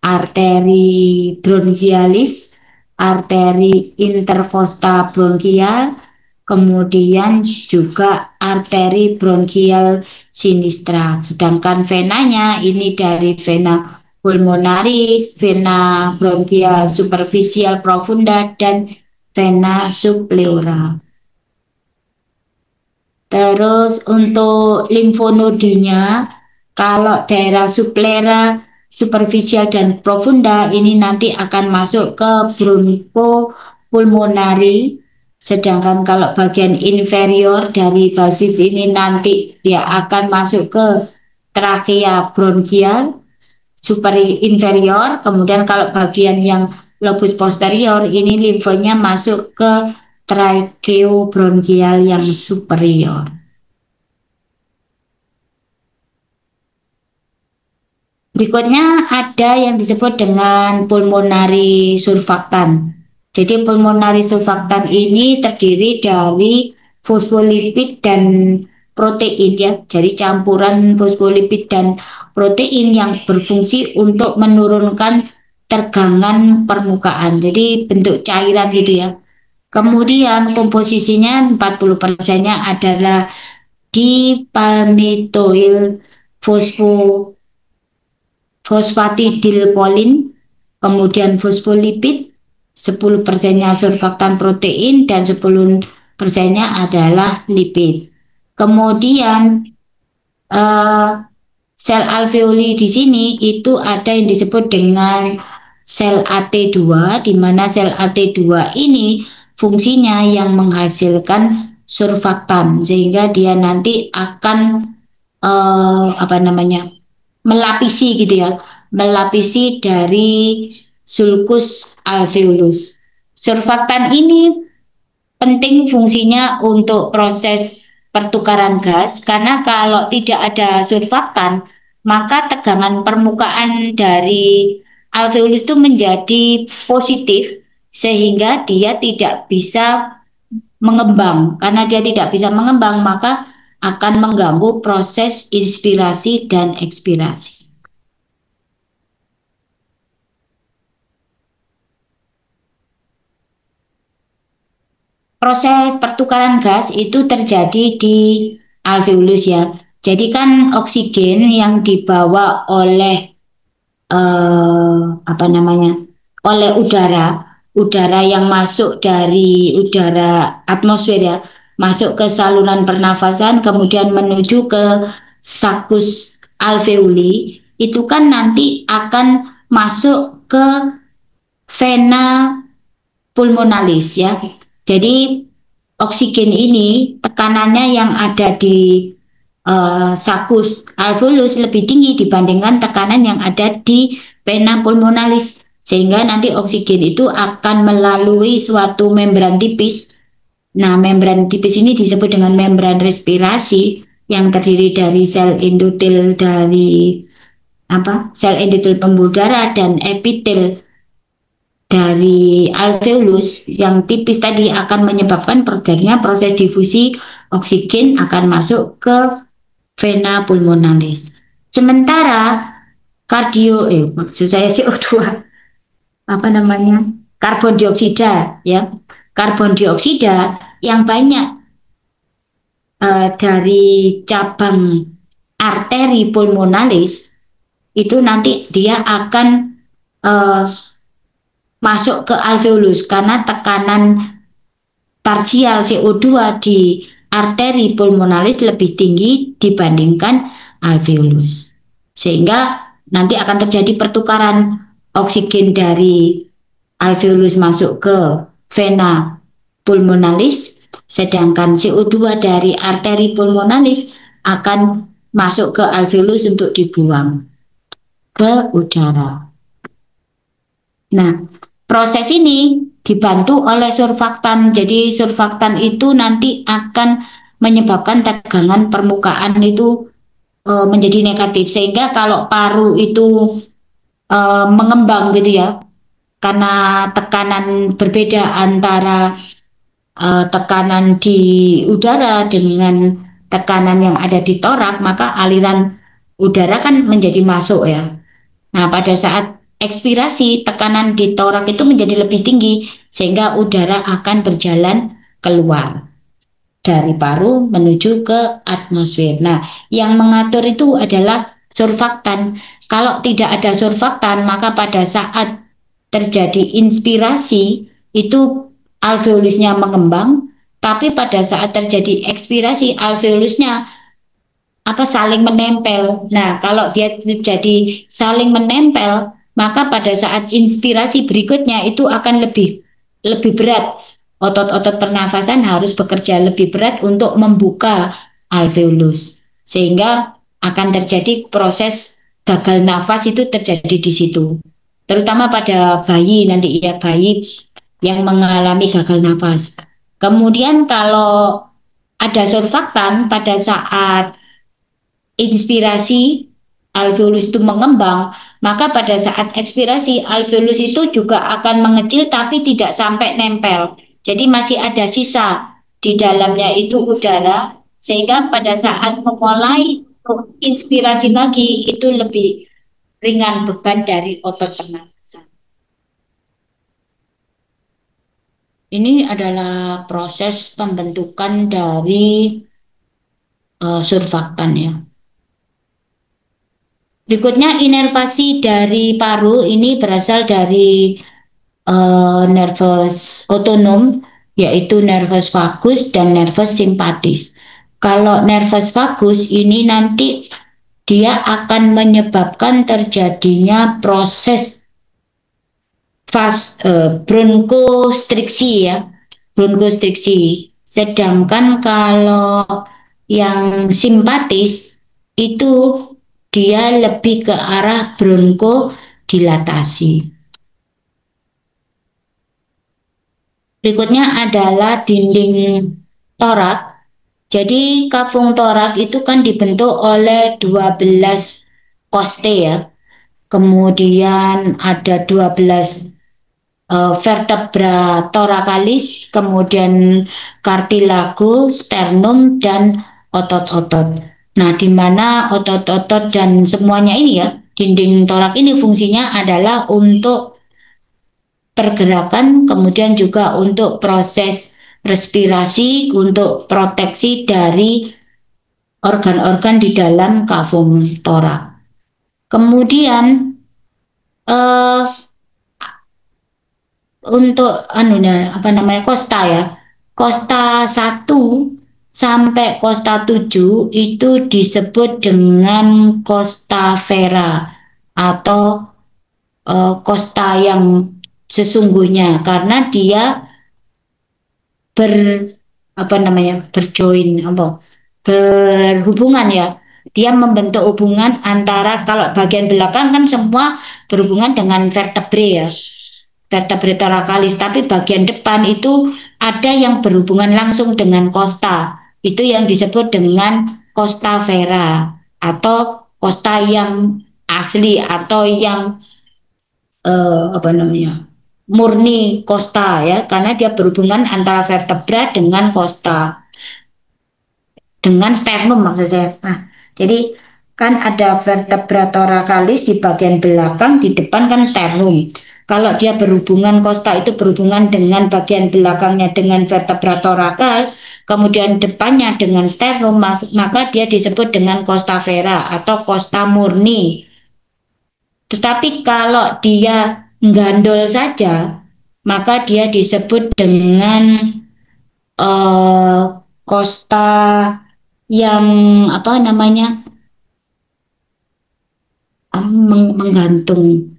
arteri bronchialis, arteri intercosta bronchial, kemudian juga arteri bronchial sinistra. Sedangkan venanya ini dari vena pulmonaris, vena bronchial superficial profunda, dan vena subpleura. Terus untuk limfonodinya, kalau daerah subplera, superficial dan profunda ini nanti akan masuk ke bronchopulmonari, sedangkan kalau bagian inferior dari basis ini nanti dia akan masuk ke trachea bronchial inferior, kemudian kalau bagian yang lobus posterior ini limfonya masuk ke tracheobronchial yang superior. Berikutnya ada yang disebut dengan pulmonari surfaktan. Jadi pulmonari surfaktan ini terdiri dari fosfolipid dan protein ya. Jadi campuran fosfolipid dan protein yang berfungsi untuk menurunkan tegangan permukaan. Jadi bentuk cairan gitu ya. Kemudian komposisinya 40%-nya adalah dipalmitoil fosfatidilkolin, kemudian fosfolipid, 10%-nya surfaktan protein, dan 10%-nya adalah lipid. Kemudian sel alveoli di sini itu ada yang disebut dengan sel AT2, di mana sel AT2 ini fungsinya yang menghasilkan surfaktan, sehingga dia nanti akan melapisi gitu ya, melapisi dari sulcus alveolus. Surfaktan ini penting fungsinya untuk proses pertukaran gas, karena kalau tidak ada surfaktan maka tegangan permukaan dari alveolus itu menjadi positif sehingga dia tidak bisa mengembang. Karena dia tidak bisa mengembang, maka akan mengganggu proses inspirasi dan ekspirasi. Proses pertukaran gas itu terjadi di alveolus ya. Jadi kan oksigen yang dibawa oleh apa namanya, oleh udara yang masuk dari udara atmosfer ya, masuk ke saluran pernafasan kemudian menuju ke sakus alveoli, itu kan nanti akan masuk ke vena pulmonalis ya. Jadi oksigen ini tekanannya yang ada di sakus alveolus lebih tinggi dibandingkan tekanan yang ada di vena pulmonalis, sehingga nanti oksigen itu akan melalui suatu membran tipis. Nah, membran tipis ini disebut dengan membran respirasi yang terdiri dari sel endotel sel endotel pembuluh darah dan epitel dari alveolus yang tipis tadi akan menyebabkan terjadinya proses difusi oksigen akan masuk ke vena pulmonalis. Sementara maksud saya CO2 karbon dioksida ya. Karbon dioksida yang banyak dari cabang arteri pulmonalis itu nanti dia akan masuk ke alveolus karena tekanan parsial CO2 di arteri pulmonalis lebih tinggi dibandingkan alveolus. Sehingga nanti akan terjadi pertukaran oksigen dari alveolus masuk ke vena pulmonalis, sedangkan CO2 dari arteri pulmonalis akan masuk ke alveolus untuk dibuang ke udara. Nah, proses ini dibantu oleh surfaktan. Jadi surfaktan itu nanti akan menyebabkan tegangan permukaan itu menjadi negatif, sehingga kalau paru itu mengembang gitu ya, karena tekanan berbeda antara tekanan di udara dengan tekanan yang ada di torak, maka aliran udara kan menjadi masuk ya. Nah, pada saat ekspirasi, tekanan di torak itu menjadi lebih tinggi sehingga udara akan berjalan keluar dari paru menuju ke atmosfer. Nah, yang mengatur itu adalah surfaktan. Kalau tidak ada surfaktan, maka pada saat terjadi inspirasi itu alveolusnya mengembang, tapi pada saat terjadi ekspirasi alveolusnya saling menempel. Nah, kalau dia terjadi saling menempel, maka pada saat inspirasi berikutnya itu akan lebih berat. Otot-otot pernafasan harus bekerja lebih berat untuk membuka alveolus, sehingga akan terjadi proses gagal nafas itu terjadi di situ. Terutama pada bayi nanti ya, bayi yang mengalami gagal nafas. Kemudian kalau ada surfaktan pada saat inspirasi alveolus itu mengembang, maka pada saat ekspirasi alveolus itu juga akan mengecil tapi tidak sampai nempel. Jadi masih ada sisa di dalamnya itu udara, sehingga pada saat memulai inspirasi lagi itu lebih ringan beban dari otot pernafasan. Ini adalah proses pembentukan dari surfaktan ya. Berikutnya inervasi dari paru ini berasal dari nervus otonom, yaitu nervus vagus dan nervus simpatis. Kalau nervus vagus ini nanti dia akan menyebabkan terjadinya proses bronkostriksi ya, bronkostriksi. Sedangkan kalau yang simpatis itu dia lebih ke arah bronkodilatasi. Berikutnya adalah dinding torak. Jadi kafung torak itu kan dibentuk oleh 12 costae ya. Kemudian ada 12 vertebra thoracalis, kemudian cartilago, sternum, dan otot-otot. Nah, di mana otot-otot dan semuanya ini ya, dinding torak ini fungsinya adalah untuk pergerakan, kemudian juga untuk proses respirasi, untuk proteksi dari organ-organ di dalam kafum torak. Kemudian untuk kosta ya. Kosta 1 sampai kosta 7 itu disebut dengan kosta vera atau kosta yang sesungguhnya, karena dia berhubungan ya. Dia membentuk hubungan antara, kalau bagian belakang kan semua berhubungan dengan vertebre ya, vertebre thoracalis, tapi bagian depan itu ada yang berhubungan langsung dengan kosta. Itu yang disebut dengan kosta vera atau kosta yang asli atau yang murni kosta ya, karena dia berhubungan antara vertebra dengan kosta, dengan sternum maksud saya. Nah, jadi kan ada vertebra thoracalis di bagian belakang, di depan kan sternum. Kalau dia berhubungan, kosta itu berhubungan dengan bagian belakangnya dengan vertebra thoracal, kemudian depannya dengan sternum, maka dia disebut dengan kosta vera atau kosta murni. Tetapi kalau dia gandol saja, maka dia disebut dengan kosta yang menggantung.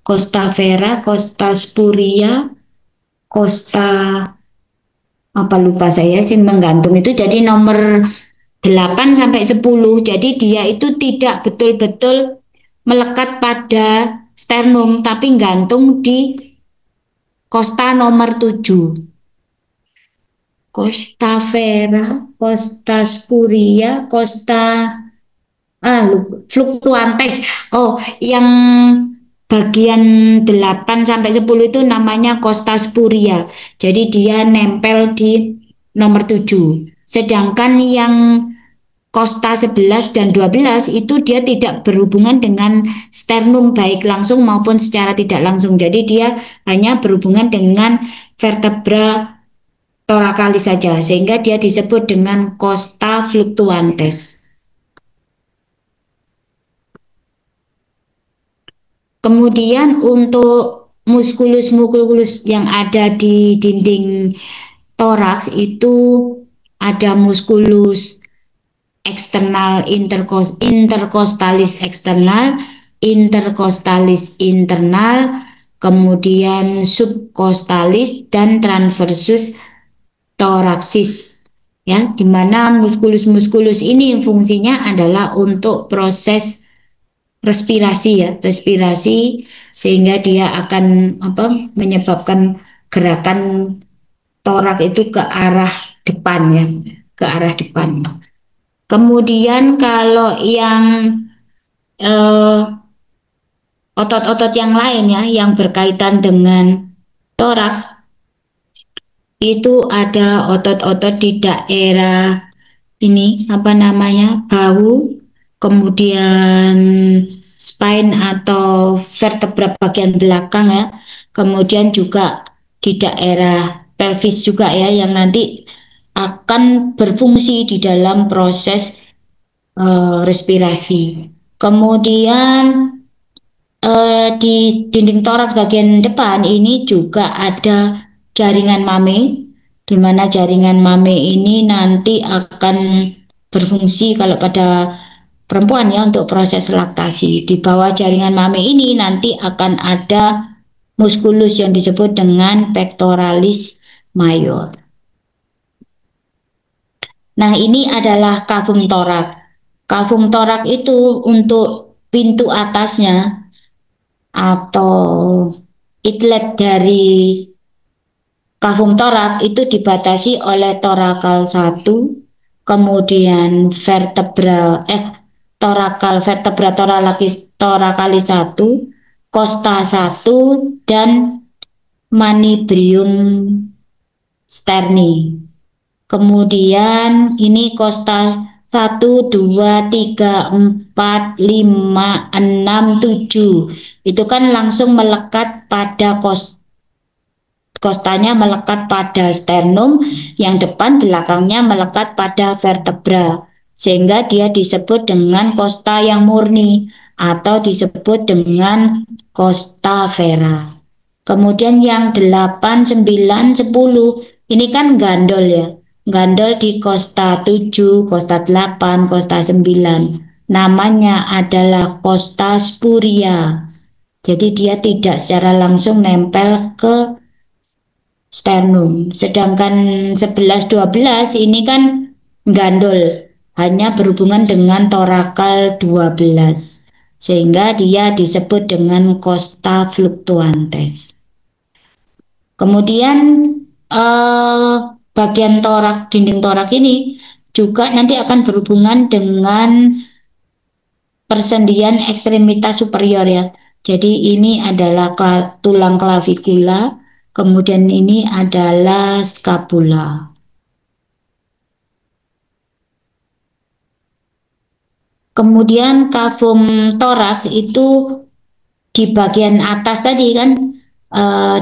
Kosta vera, kosta spuria, kosta lupa saya sih, menggantung itu jadi nomor 8 sampai 10. Jadi dia itu tidak betul-betul melekat pada sternum, tapi gantung di kosta nomor 7. Kosta vera, kosta spuria, kosta fluctuantes. Oh, yang bagian 8 sampai 10 itu namanya kosta spuria. Jadi dia nempel di nomor 7. Sedangkan yang kosta 11 dan 12 itu dia tidak berhubungan dengan sternum baik langsung maupun secara tidak langsung. Jadi dia hanya berhubungan dengan vertebra thoracalis saja, sehingga dia disebut dengan kosta fluctuantes. Kemudian untuk muskulus-muskulus yang ada di dinding toraks itu ada muskulus eksternal, interkostalis eksternal, interkostalis internal, kemudian subkostalis dan transversus thoraxis. Ya, di mana muskulus-muskulus ini fungsinya adalah untuk proses respirasi ya, respirasi, sehingga dia akan menyebabkan gerakan torak itu ke arah depan ya, ke arah depan. Kemudian kalau yang otot-otot yang lain ya, yang berkaitan dengan toraks, itu ada otot-otot di daerah ini bahu, kemudian spine atau vertebra bagian belakang ya, kemudian juga di daerah pelvis juga ya, yang nanti akan berfungsi di dalam proses respirasi. Kemudian di dinding toraks bagian depan ini juga ada jaringan mame, di mana jaringan mame ini nanti akan berfungsi kalau pada perempuan ya untuk proses laktasi. Di bawah jaringan mame ini nanti akan ada muskulus yang disebut dengan pectoralis major. Nah, ini adalah kafum torak. Kafum torak itu untuk pintu atasnya atau outlet dari kafum torak itu dibatasi oleh torakal 1, kemudian vertebra torakal, vertebra torakalis 1, costa 1, dan manubrium sterni. Kemudian ini costa 1, 2, 3, 4, 5, 6, 7. Itu kan langsung melekat pada kostanya melekat pada sternum, yang depan belakangnya melekat pada vertebra. Sehingga dia disebut dengan costa yang murni atau disebut dengan costa vera. Kemudian yang 8, 9, 10 ini kan gandol ya. Gandol di costa 7, costa 8, costa 9. Namanya adalah costa spuria. Jadi dia tidak secara langsung nempel ke sternum. Sedangkan 11, 12 ini kan gandol, hanya berhubungan dengan torakal 12. Sehingga dia disebut dengan costa fluctuantes. Kemudian bagian torak, dinding torak ini juga nanti akan berhubungan dengan persendian ekstremitas superior ya. Jadi ini adalah tulang klavikula, kemudian ini adalah scapula. Kemudian kavum toraks itu di bagian atas tadi kan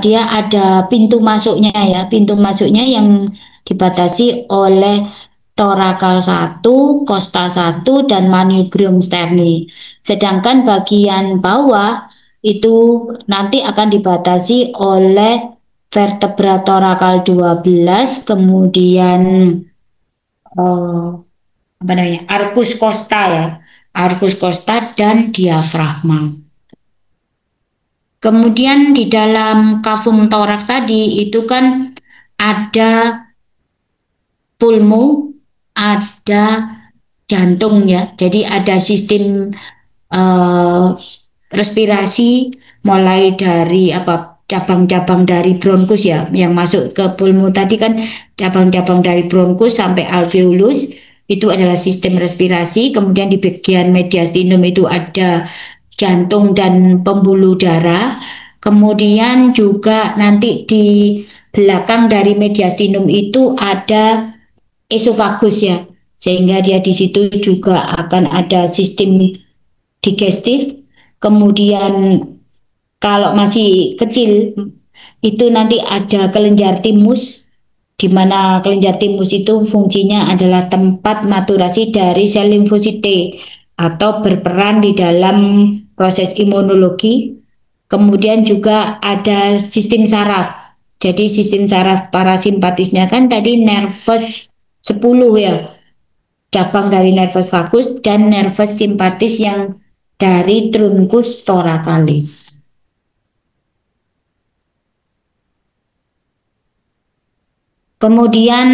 dia ada pintu masuknya ya, pintu masuknya yang dibatasi oleh torakal 1, costa 1, dan manubrium sterni. Sedangkan bagian bawah itu nanti akan dibatasi oleh vertebra torakal 12, kemudian apa namanya, arcus costa ya, arcus costa dan diafragma. Kemudian di dalam kavum toraks tadi itu kan ada pulmo, ada jantung ya. Jadi ada sistem respirasi mulai dari cabang-cabang dari bronkus ya, yang masuk ke pulmo tadi kan cabang-cabang dari bronkus sampai alveolus, itu adalah sistem respirasi. Kemudian di bagian mediastinum itu ada jantung dan pembuluh darah. Kemudian juga nanti di belakang dari mediastinum itu ada esofagus ya, sehingga dia di situ juga akan ada sistem digestif. Kemudian kalau masih kecil itu nanti ada kelenjar timus, di mana kelenjar timus itu fungsinya adalah tempat maturasi dari sel limfosit T atau berperan di dalam proses imunologi. Kemudian juga ada sistem saraf. Jadi sistem saraf parasimpatisnya kan tadi nervus 10 ya, cabang dari nervus vagus dan nervus simpatis yang dari truncus thoracalis. Kemudian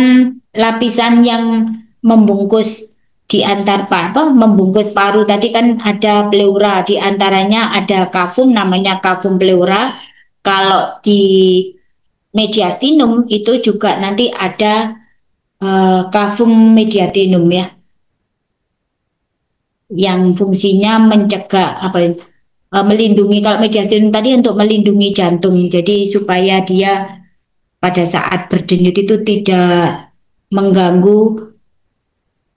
lapisan yang membungkus di antar membungkus paru tadi kan ada pleura, di antaranya ada kavum, namanya kavum pleura. Kalau di mediastinum itu juga nanti ada kavum mediastinum ya, yang fungsinya mencegah melindungi. Kalau mediastinum tadi untuk melindungi jantung, jadi supaya dia pada saat berdenyut itu tidak mengganggu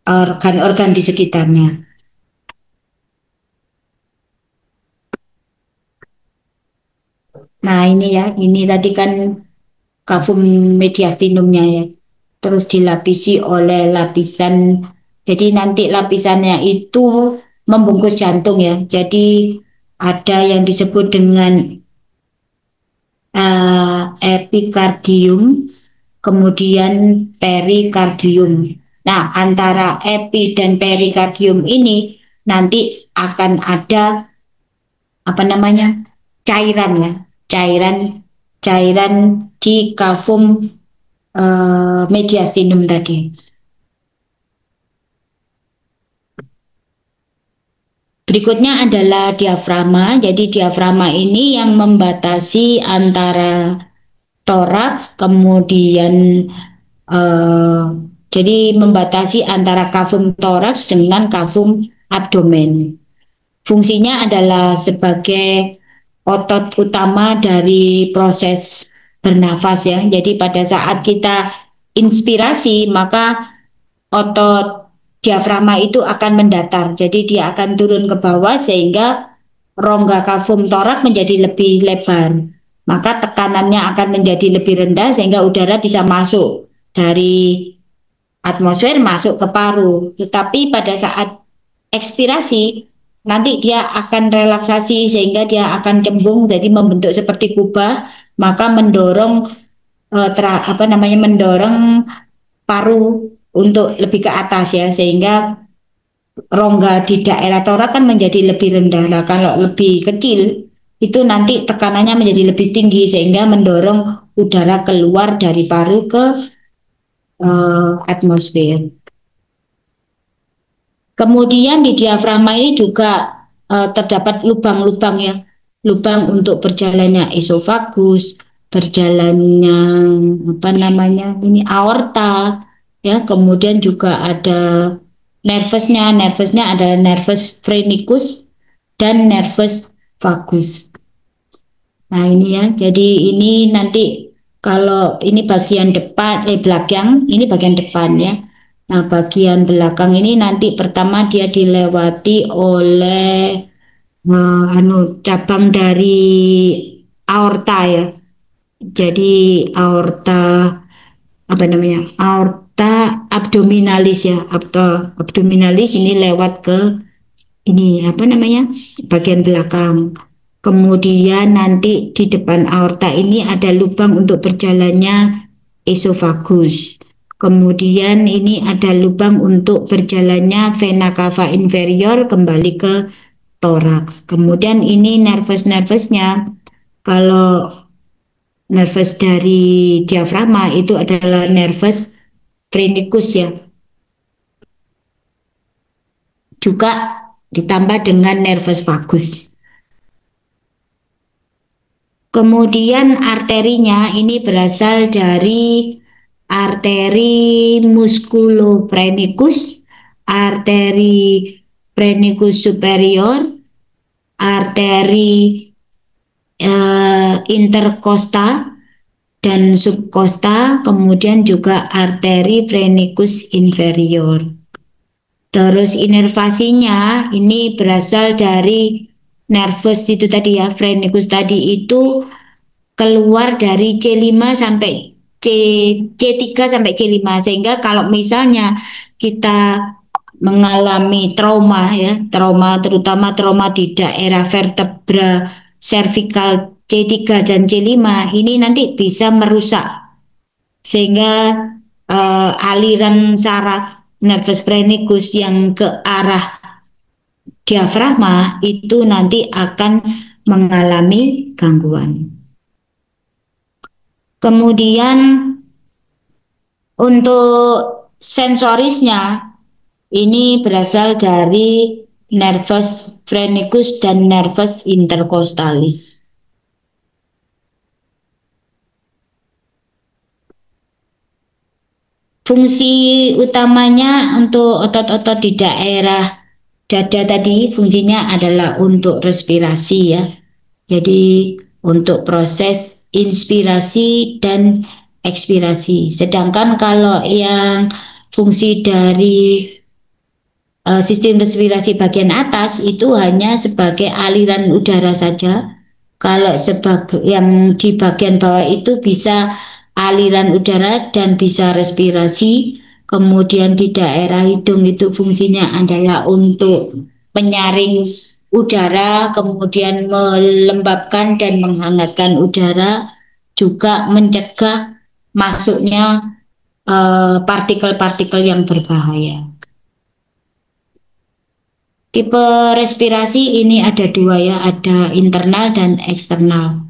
organ-organ di sekitarnya. Nah ini ya, ini tadi kan kavum mediastinumnya ya, terus dilapisi oleh lapisan, jadi nanti lapisannya itu membungkus jantung ya, jadi ada yang disebut dengan epikardium, kemudian perikardium. Nah, antara epi dan perikardium ini nanti akan ada cairan ya, cairan di kavum mediastinum tadi. Berikutnya adalah diafragma. Jadi diafragma ini yang membatasi antara toraks, kemudian jadi membatasi antara kavum toraks dengan kavum abdomen. Fungsinya adalah sebagai otot utama dari proses bernafas ya. Jadi pada saat kita inspirasi maka otot diafragma itu akan mendatar. Jadi dia akan turun ke bawah sehingga rongga kavum torak menjadi lebih lebar. Maka tekanannya akan menjadi lebih rendah sehingga udara bisa masuk dari atmosfer masuk ke paru. Tetapi pada saat ekspirasi nanti dia akan relaksasi sehingga dia akan cembung jadi membentuk seperti kubah, maka mendorong mendorong paru untuk lebih ke atas ya, sehingga rongga di daerah torak kan menjadi lebih rendah. Nah, kalau lebih kecil itu nanti tekanannya menjadi lebih tinggi sehingga mendorong udara keluar dari paru ke atmosfer. Kemudian di diafragma ini juga terdapat lubang-lubang ya, lubang untuk berjalannya esofagus, berjalannya ini aorta ya, kemudian juga ada nervusnya adalah nervus phrenicus dan nervus vagus. Nah ini ya, jadi ini nanti kalau ini bagian depan, belakang, ini bagian depan ya. Nah bagian belakang ini nanti pertama dia dilewati oleh cabang dari aorta ya. Jadi aorta aorta abdominalis ya, abdominalis ini lewat ke ini bagian belakang. Kemudian nanti di depan aorta ini ada lubang untuk berjalannya esofagus. Kemudian ini ada lubang untuk berjalannya vena cava inferior kembali ke toraks. Kemudian ini nervus-nervusnya. Kalau nervus dari diafragma itu adalah nervus phrenicus ya. Juga ditambah dengan nervus vagus. Kemudian arterinya ini berasal dari arteri musculophrenikus, arteri phrenicus superior, arteri intercosta dan subcosta, kemudian juga arteri phrenicus inferior. Terus inervasinya ini berasal dari nervus itu tadi ya, phrenicus tadi itu keluar dari C5 sampai C3 sampai C5, sehingga kalau misalnya kita mengalami trauma ya, terutama trauma di daerah vertebra cervical C3 dan C5 ini nanti bisa merusak sehingga aliran saraf nervus phrenicus yang ke arah diafragma itu nanti akan mengalami gangguan. Kemudian untuk sensorisnya ini berasal dari nervus phrenicus dan nervus intercostalis. Fungsi utamanya untuk otot-otot di daerah dada tadi fungsinya adalah untuk respirasi ya. Jadi untuk proses inspirasi dan ekspirasi. Sedangkan kalau yang fungsi dari sistem respirasi bagian atas itu hanya sebagai aliran udara saja. Kalau sebagai yang di bagian bawah itu bisa aliran udara dan bisa respirasi. Kemudian di daerah hidung itu fungsinya adalah untuk menyaring udara, kemudian melembabkan dan menghangatkan udara, juga mencegah masuknya partikel-partikel yang berbahaya. Tipe respirasi ini ada dua ya, ada internal dan eksternal.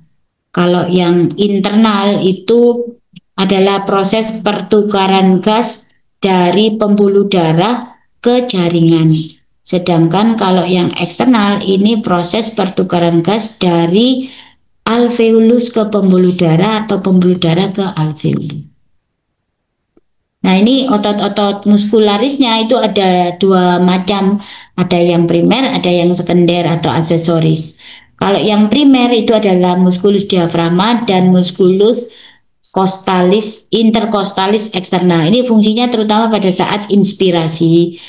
Kalau yang internal itu adalah proses pertukaran gas dari pembuluh darah ke jaringan. Sedangkan kalau yang eksternal ini proses pertukaran gas dari alveolus ke pembuluh darah atau pembuluh darah ke alveolus. Nah ini otot-otot muskularisnya itu ada dua macam. Ada yang primer, ada yang sekunder atau aksesoris. Kalau yang primer itu adalah muskulus diafragma dan muskulus costalis, intercostalis eksternal. Ini fungsinya terutama pada saat inspirasi.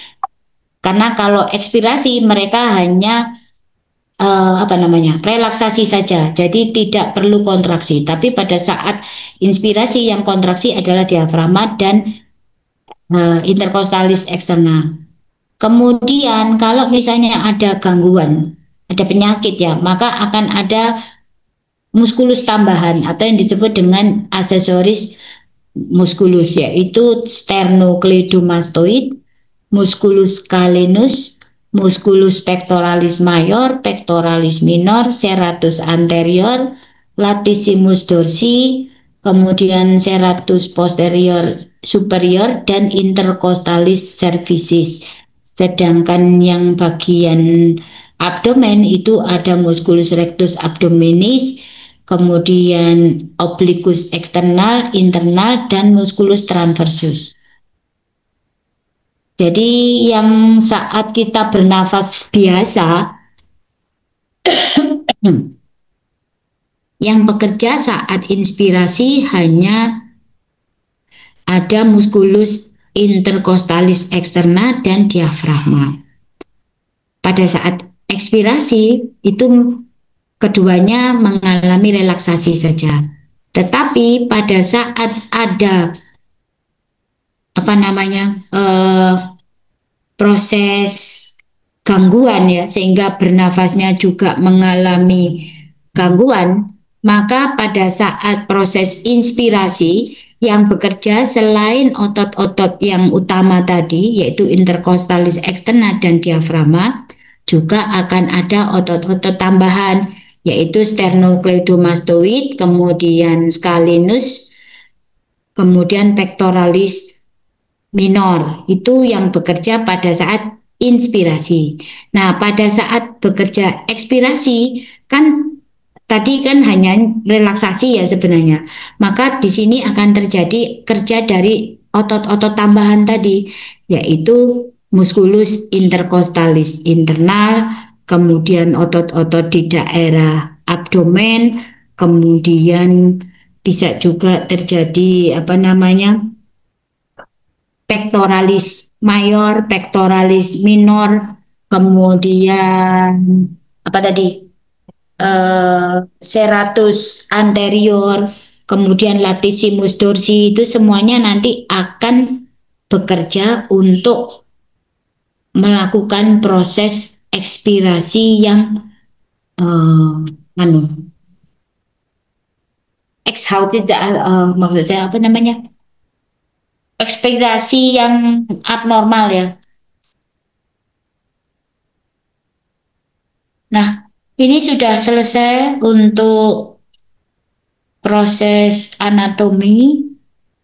Karena kalau ekspirasi mereka hanya relaksasi saja, jadi tidak perlu kontraksi. Tapi pada saat inspirasi yang kontraksi adalah diafragma dan intercostalis eksternal. Kemudian kalau misalnya ada gangguan, ada penyakit ya, maka akan ada muskulus tambahan atau yang disebut dengan aksesoris musculus, yaitu sternocleidomastoid, musculus calenus, musculus pectoralis mayor, pectoralis minor, serratus anterior, latissimus dorsi, kemudian serratus posterior superior, dan intercostalis cervicis. Sedangkan yang bagian abdomen itu ada musculus rectus abdominis, kemudian obliquus eksternal, internal, dan musculus transversus. Jadi yang saat kita bernafas biasa, yang bekerja saat inspirasi hanya ada musculus intercostalis eksternal dan diafragma. Pada saat ekspirasi itu keduanya mengalami relaksasi saja. Tetapi pada saat ada proses gangguan ya, sehingga bernafasnya juga mengalami gangguan, maka pada saat proses inspirasi yang bekerja selain otot-otot yang utama tadi, yaitu intercostalis eksternal dan diafragma, juga akan ada otot-otot tambahan, yaitu sternocleidomastoid, kemudian scalenus, kemudian pectoralis minor. Itu yang bekerja pada saat inspirasi. Nah, pada saat bekerja ekspirasi kan tadi kan hanya relaksasi ya sebenarnya. Maka di sini akan terjadi kerja dari otot-otot tambahan tadi, yaitu musculus intercostalis internal, kemudian otot-otot di daerah abdomen, kemudian bisa juga terjadi pectoralis mayor, pectoralis minor, kemudian serratus anterior, kemudian latissimus dorsi, itu semuanya nanti akan bekerja untuk melakukan proses ekspirasi yang exhausted, maksud saya ekspirasi yang abnormal ya. Nah, ini sudah selesai untuk proses anatomi.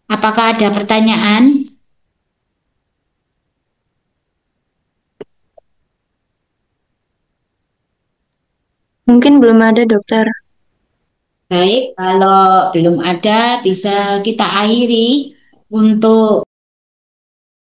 Apakah ada pertanyaan? Mungkin belum ada, dokter. Baik, kalau belum ada bisa kita akhiri untuk